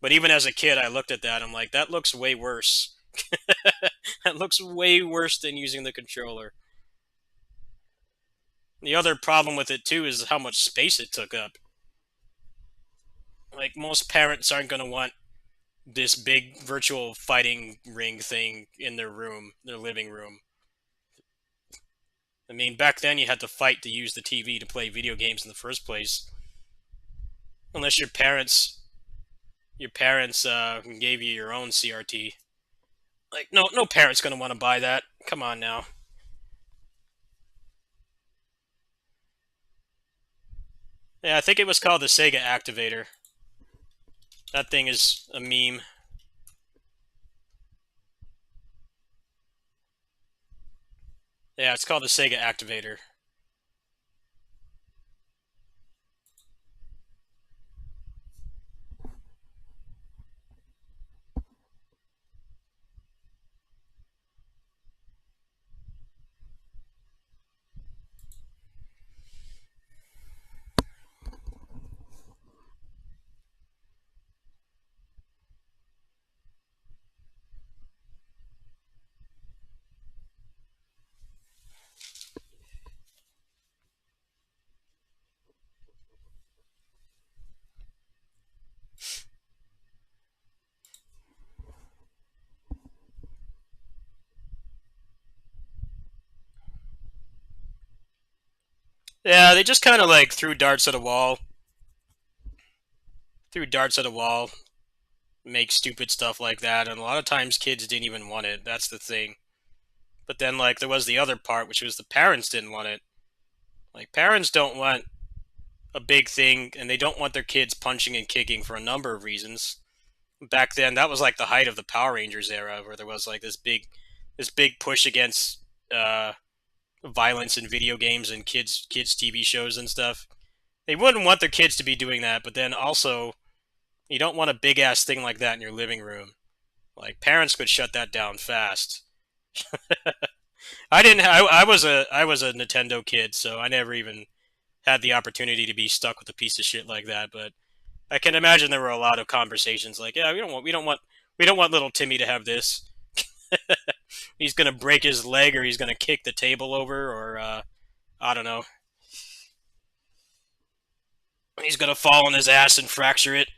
But even as a kid, I looked at that. I'm like, that looks way worse. That looks way worse than using the controller. The other problem with it too is how much space it took up. Like, most parents aren't going to want this big virtual fighting ring thing in their room, their living room. I mean, back then you had to fight to use the TV to play video games in the first place. Unless your parents gave you your own CRT. Like, no parent's going to want to buy that. Come on now. Yeah, I think it was called the Sega Activator. That thing is a meme. Yeah, it's called the Sega Activator. Yeah, they just kind of like threw darts at a wall. Threw darts at a wall. Make stupid stuff like that, and a lot of times kids didn't even want it. That's the thing. But then, like, there was the other part, which was the parents didn't want it. Like, parents don't want a big thing, and they don't want their kids punching and kicking for a number of reasons. Back then, that was like the height of the Power Rangers era, where there was like this big push against violence in video games and kids TV shows and stuff. They wouldn't want their kids to be doing that, but then also you don't want a big ass thing like that in your living room. Like parents could shut that down fast. I didn't. I was a Nintendo kid, so I never even had the opportunity to be stuck with a piece of shit like that. But I can imagine there were a lot of conversations like, yeah, we don't want little Timmy to have this. He's gonna break his leg, or he's gonna kick the table over, or I don't know. He's gonna fall on his ass and fracture it.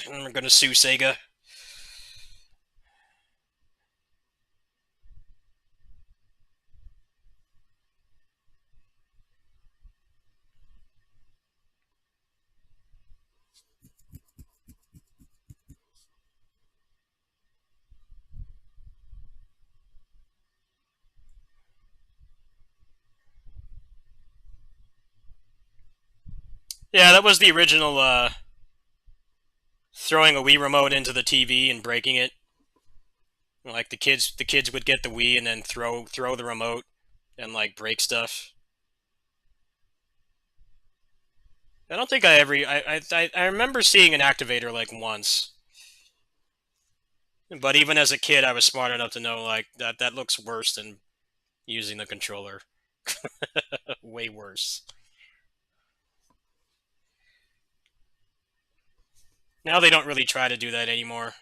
And we're gonna sue Sega. Yeah, that was the original throwing a Wii remote into the TV and breaking it. Like the kids would get the Wii and then throw the remote and like break stuff. I don't think I ever. I remember seeing an activator like once, but even as a kid, I was smart enough to know like that looks worse than using the controller. Way worse. Now they don't really try to do that anymore.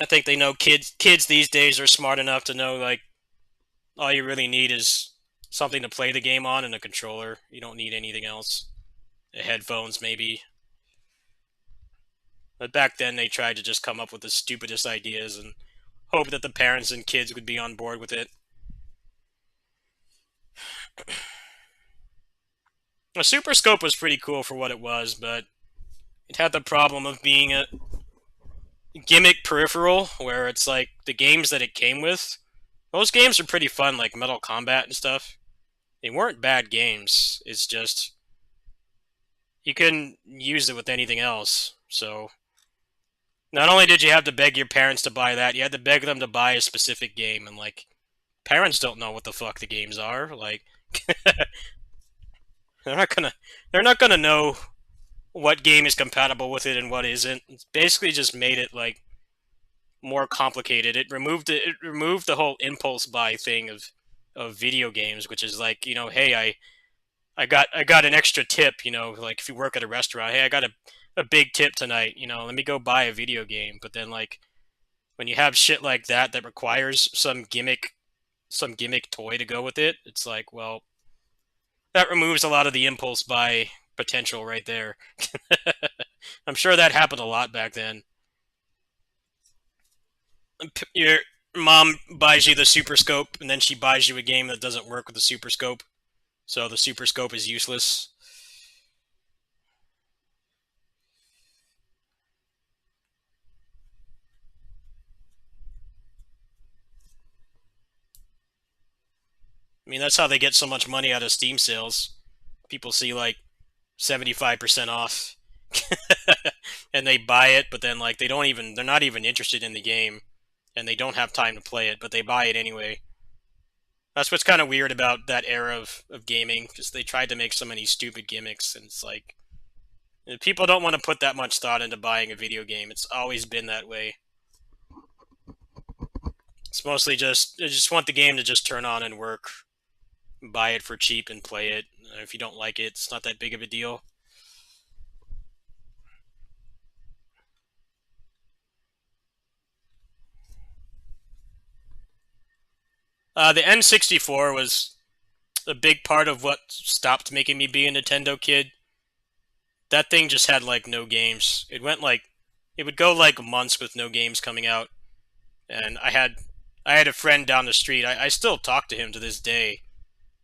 I think they know kids these days are smart enough to know like all you really need is something to play the game on and a controller. You don't need anything else. Headphones maybe. But back then they tried to just come up with the stupidest ideas and hope that the parents and kids would be on board with it. A Super Scope was pretty cool for what it was, but it had the problem of being a gimmick peripheral where it's like the games that it came with. Those games are pretty fun, like Metal Combat and stuff. They weren't bad games. It's just you couldn't use it with anything else. So not only did you have to beg your parents to buy that, you had to beg them to buy a specific game, and like parents don't know what the fuck the games are. Like they're not gonna they're not gonna know what game is compatible with it and what isn't. It's basically just made it like more complicated. It removed the whole impulse buy thing of video games, which is like, you know, hey, I got an extra tip, you know, like if you work at a restaurant, hey, I got a big tip tonight, you know, let me go buy a video game. But then like when you have shit like that that requires some gimmick toy to go with it, it's like, well, that removes a lot of the impulse buy potential right there. I'm sure that happened a lot back then. Your mom buys you the Super Scope, and then she buys you a game that doesn't work with the Super Scope, so the Super Scope is useless. I mean, that's how they get so much money out of Steam sales. People see like 75% off, and they buy it, but then like they're not even interested in the game, and they don't have time to play it, but they buy it anyway. That's what's kind of weird about that era of gaming. Just they tried to make so many stupid gimmicks, and it's like people don't want to put that much thought into buying a video game. It's always been that way. It's mostly just they just want the game to just turn on and work. Buy it for cheap and play it. If you don't like it, it's not that big of a deal. The N64 was a big part of what stopped making me be a Nintendo kid. That thing just had like no games. It would go like months with no games coming out, and I had a friend down the street. I still talk to him to this day.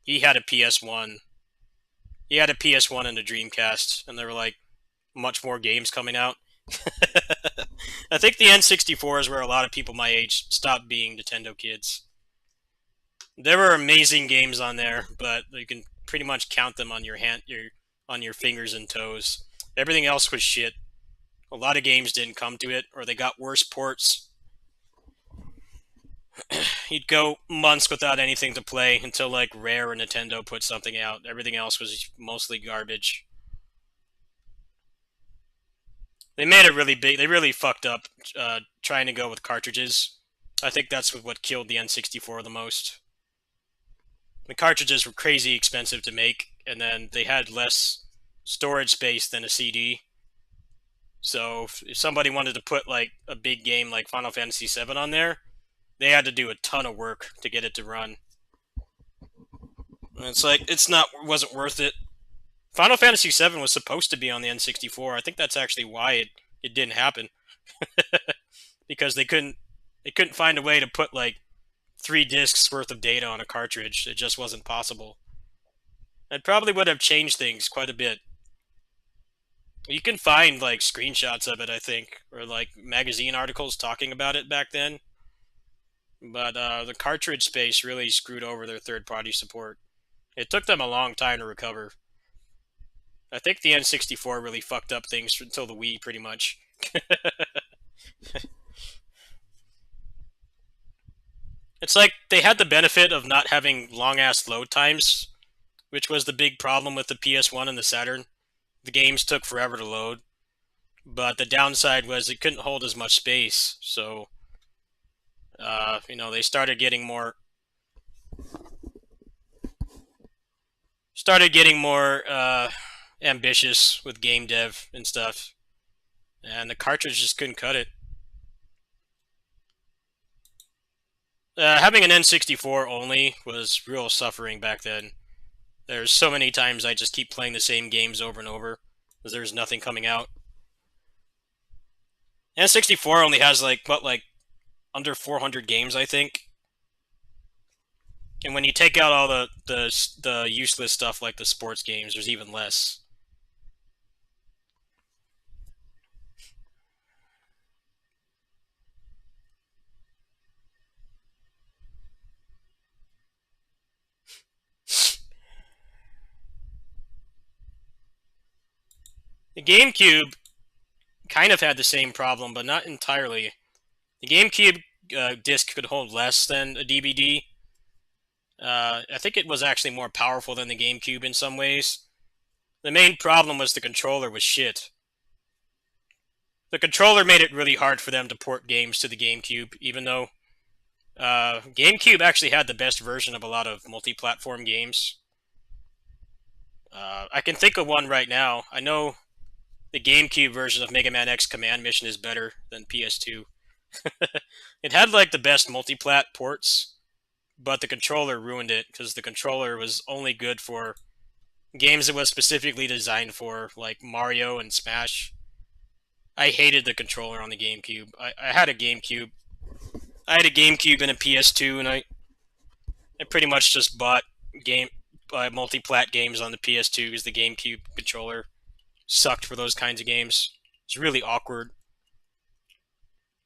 he had a PS1. He had a PS1 and a Dreamcast, and there were like much more games coming out. I think the N64 is where a lot of people my age stopped being Nintendo kids. There were amazing games on there, but you can pretty much count them on on your fingers and toes. Everything else was shit. A lot of games didn't come to it, or they got worse ports. You'd go months without anything to play until like Rare or Nintendo put something out. Everything else was mostly garbage. They made it really big. They really fucked up trying to go with cartridges. I think that's what killed the N64 the most. The cartridges were crazy expensive to make, and then they had less storage space than a CD. So if somebody wanted to put like a big game like Final Fantasy VII on there, they had to do a ton of work to get it to run. And it's like wasn't worth it. Final Fantasy VII was supposed to be on the N64. I think that's actually why it didn't happen. Because they couldn't find a way to put like 3 discs worth of data on a cartridge. It just wasn't possible. It probably would have changed things quite a bit. You can find like screenshots of it, I think, or like magazine articles talking about it back then. But the cartridge space really screwed over their third-party support. It took them a long time to recover. I think the N64 really fucked up things until the Wii, pretty much. It's like they had the benefit of not having long-ass load times, which was the big problem with the PS1 and the Saturn. The games took forever to load, but the downside was it couldn't hold as much space, so they started getting more ambitious with game dev and stuff, and the cartridge just couldn't cut it. Having an N64 only was real suffering back then. There's so many times I just keep playing the same games over and over because there's nothing coming out. N64 only has like under 400 games, I think. And when you take out all the useless stuff like the sports games, there's even less. The GameCube kind of had the same problem, but not entirely. The GameCube disc could hold less than a DVD. I think it was actually more powerful than the GameCube in some ways. The main problem was the controller was shit. The controller made it really hard for them to port games to the GameCube, even though GameCube actually had the best version of a lot of multi-platform games. I can think of one right now. I know the GameCube version of Mega Man X Command Mission is better than PS2. It had like the best multi-plat ports, but the controller ruined it because the controller was only good for games it was specifically designed for, like Mario and Smash. I hated the controller on the GameCube. I had a GameCube. I had a GameCube and a PS2, and I pretty much just bought multi-plat games on the PS2 because the GameCube controller sucked for those kinds of games. It's really awkward.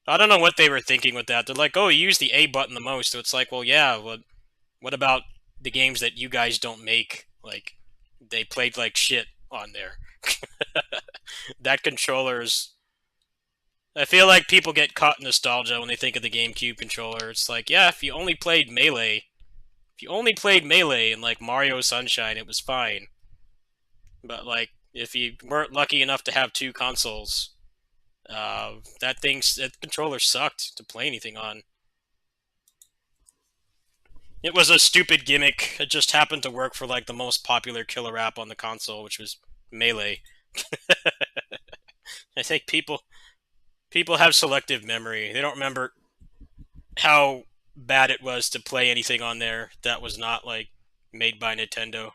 I don't know what they were thinking with that. They're like, oh, you use the A button the most. So it's like, well, yeah, what about the games that you guys don't make? Like, they played like shit on there. That controller's... I feel like people get caught in nostalgia when they think of the GameCube controller. It's like, yeah, if you only played Melee and like Mario Sunshine, it was fine. But like, if you weren't lucky enough to have 2 consoles, that controller sucked to play anything on. It was a stupid gimmick. It just happened to work for like the most popular killer app on the console, which was Melee. I think people have selective memory. They don't remember how bad it was to play anything on there that was not like made by Nintendo.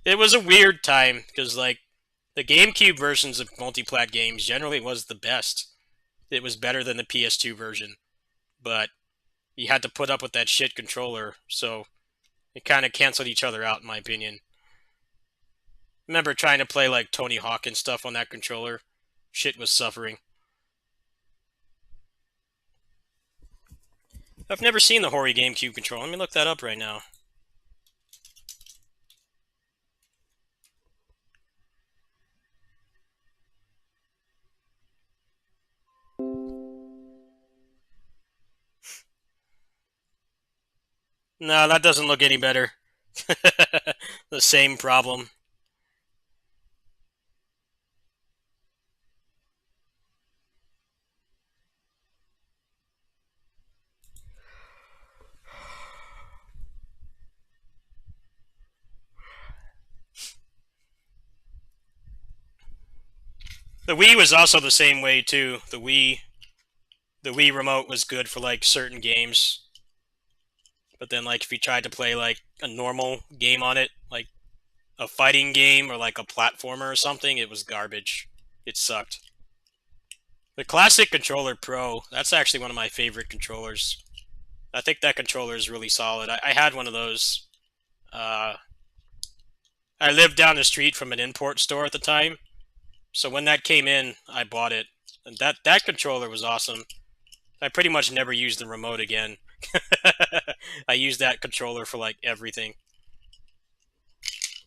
It was a weird time because like the GameCube versions of multi-plat games generally was the best. It was better than the PS2 version, but you had to put up with that shit controller, so it kind of canceled each other out, in my opinion. Remember trying to play like Tony Hawk and stuff on that controller? Shit was suffering. I've never seen the Hori GameCube controller. Let me look that up right now. No, that doesn't look any better. The same problem. The Wii was also the same way too. The Wii remote was good for like certain games. But then like if you tried to play like a normal game on it, like a fighting game or like a platformer or something, it was garbage. It sucked. The Classic Controller Pro, that's actually one of my favorite controllers. I think that controller is really solid. I had one of those. I lived down the street from an import store at the time, so when that came in, I bought it. And that controller was awesome. I pretty much never used the remote again. I used that controller for like everything.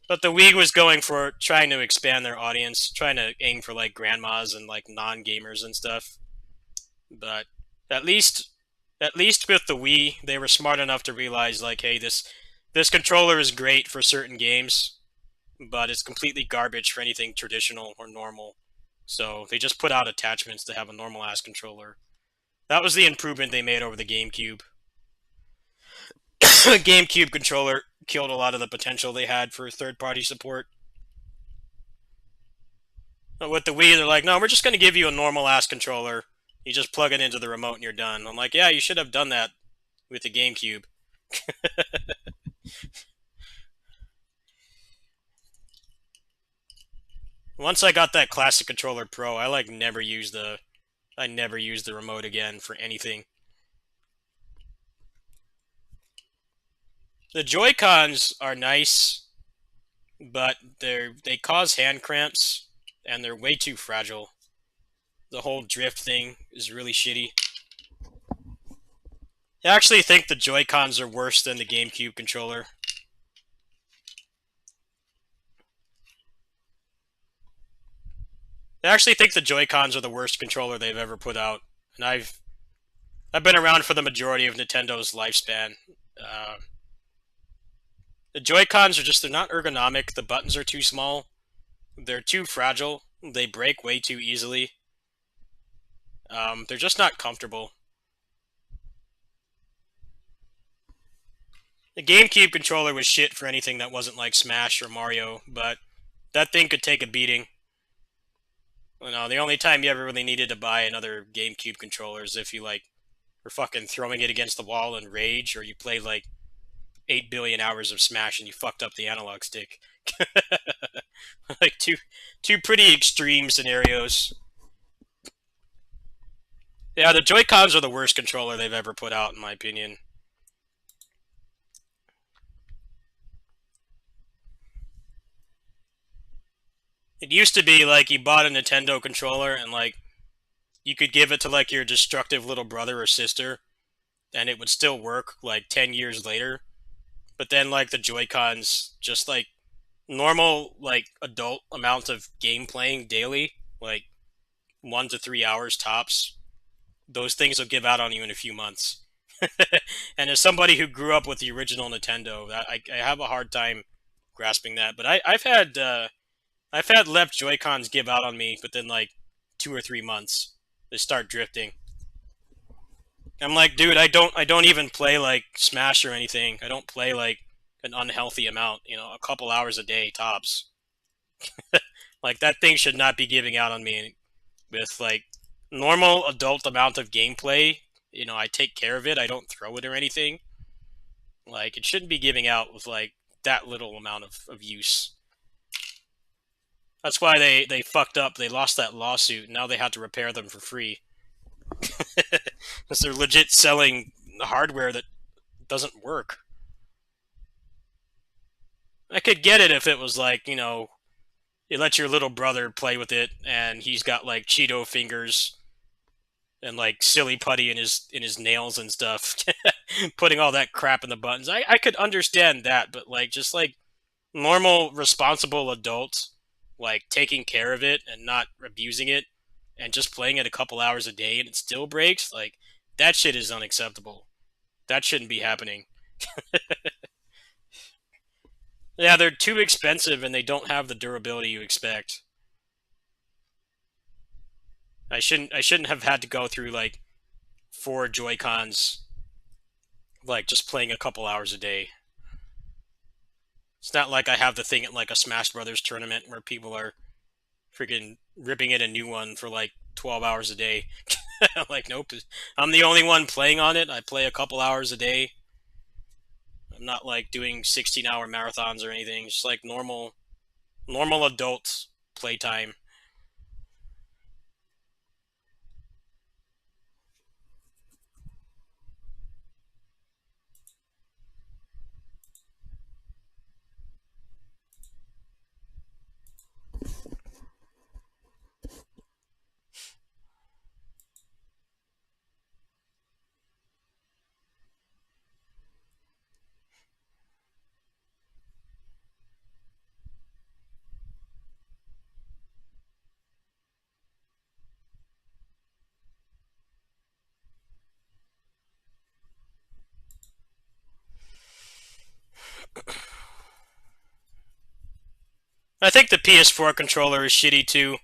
But the Wii was going for trying to expand their audience, trying to aim for like grandmas and like non-gamers and stuff. But at least with the Wii, they were smart enough to realize like, hey, this controller is great for certain games, but it's completely garbage for anything traditional or normal. So they just put out attachments to have a normal ass controller. That was the improvement they made over the GameCube. The GameCube controller killed a lot of the potential they had for third-party support. But with the Wii, they're like, no, we're just going to give you a normal-ass controller. You just plug it into the remote and you're done. I'm like, yeah, you should have done that with the GameCube. Once I got that Classic Controller Pro, I never used the remote again for anything. The Joy-Cons are nice, but they cause hand cramps, and they're way too fragile. The whole drift thing is really shitty. I actually think the Joy-Cons are worse than the GameCube controller. I actually think the Joy-Cons are the worst controller they've ever put out, and I've been around for the majority of Nintendo's lifespan. The Joy-Cons they're not ergonomic, the buttons are too small, they're too fragile, they break way too easily. They're just not comfortable. The GameCube controller was shit for anything that wasn't like Smash or Mario, but that thing could take a beating. You know, the only time you ever really needed to buy another GameCube controller is if you like were fucking throwing it against the wall in rage, or you played like 8 billion hours of Smash and you fucked up the analog stick. Like two pretty extreme scenarios. Yeah, the Joy-Cons are the worst controller they've ever put out, in my opinion. It used to be like you bought a Nintendo controller and like you could give it to like your destructive little brother or sister and it would still work like 10 years later. But then like the Joy-Cons, just like normal like adult amount of game playing daily, like 1 to 3 hours tops, those things will give out on you in a few months. And as somebody who grew up with the original Nintendo, I have a hard time grasping that. But I've had left Joy-Cons give out on me, but then like 2 or 3 months they start drifting. I'm like, dude, I don't even play like Smash or anything. I don't play like an unhealthy amount, you know, a couple hours a day tops. Like that thing should not be giving out on me with like normal adult amount of gameplay. You know, I take care of it. I don't throw it or anything. Like it shouldn't be giving out with like that little amount of use. That's why they fucked up. They lost that lawsuit. And now they have to repair them for free. Because they're legit selling hardware that doesn't work. I could get it if it was like, you know, you let your little brother play with it and he's got like Cheeto fingers and like silly putty in his nails and stuff, putting all that crap in the buttons. I could understand that, but like just like normal responsible adults like taking care of it and not abusing it and just playing it a couple hours a day and it still breaks, like that shit is unacceptable. That shouldn't be happening. Yeah, they're too expensive and they don't have the durability you expect. I shouldn't have had to go through like 4 Joy-Cons like just playing a couple hours a day. It's not like I have the thing at like a Smash Brothers tournament where people are freaking ripping in a new one for like 12 hours a day. Like, nope. I'm the only one playing on it. I play a couple hours a day. I'm not like doing 16-hour marathons or anything. It's just like normal adult playtime. I think the PS4 controller is shitty too.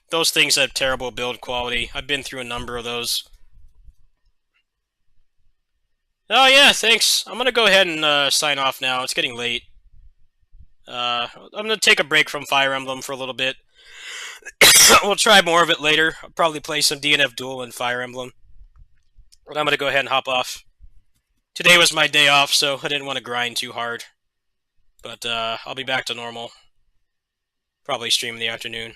Those things have terrible build quality. I've been through a number of those. Oh yeah, thanks. I'm gonna go ahead and sign off now. It's getting late. I'm gonna take a break from Fire Emblem for a little bit. We'll try more of it later. I'll probably play some DnF Duel and Fire Emblem. But I'm gonna go ahead and hop off. Today was my day off, so I didn't want to grind too hard. But I'll be back to normal. Probably stream in the afternoon.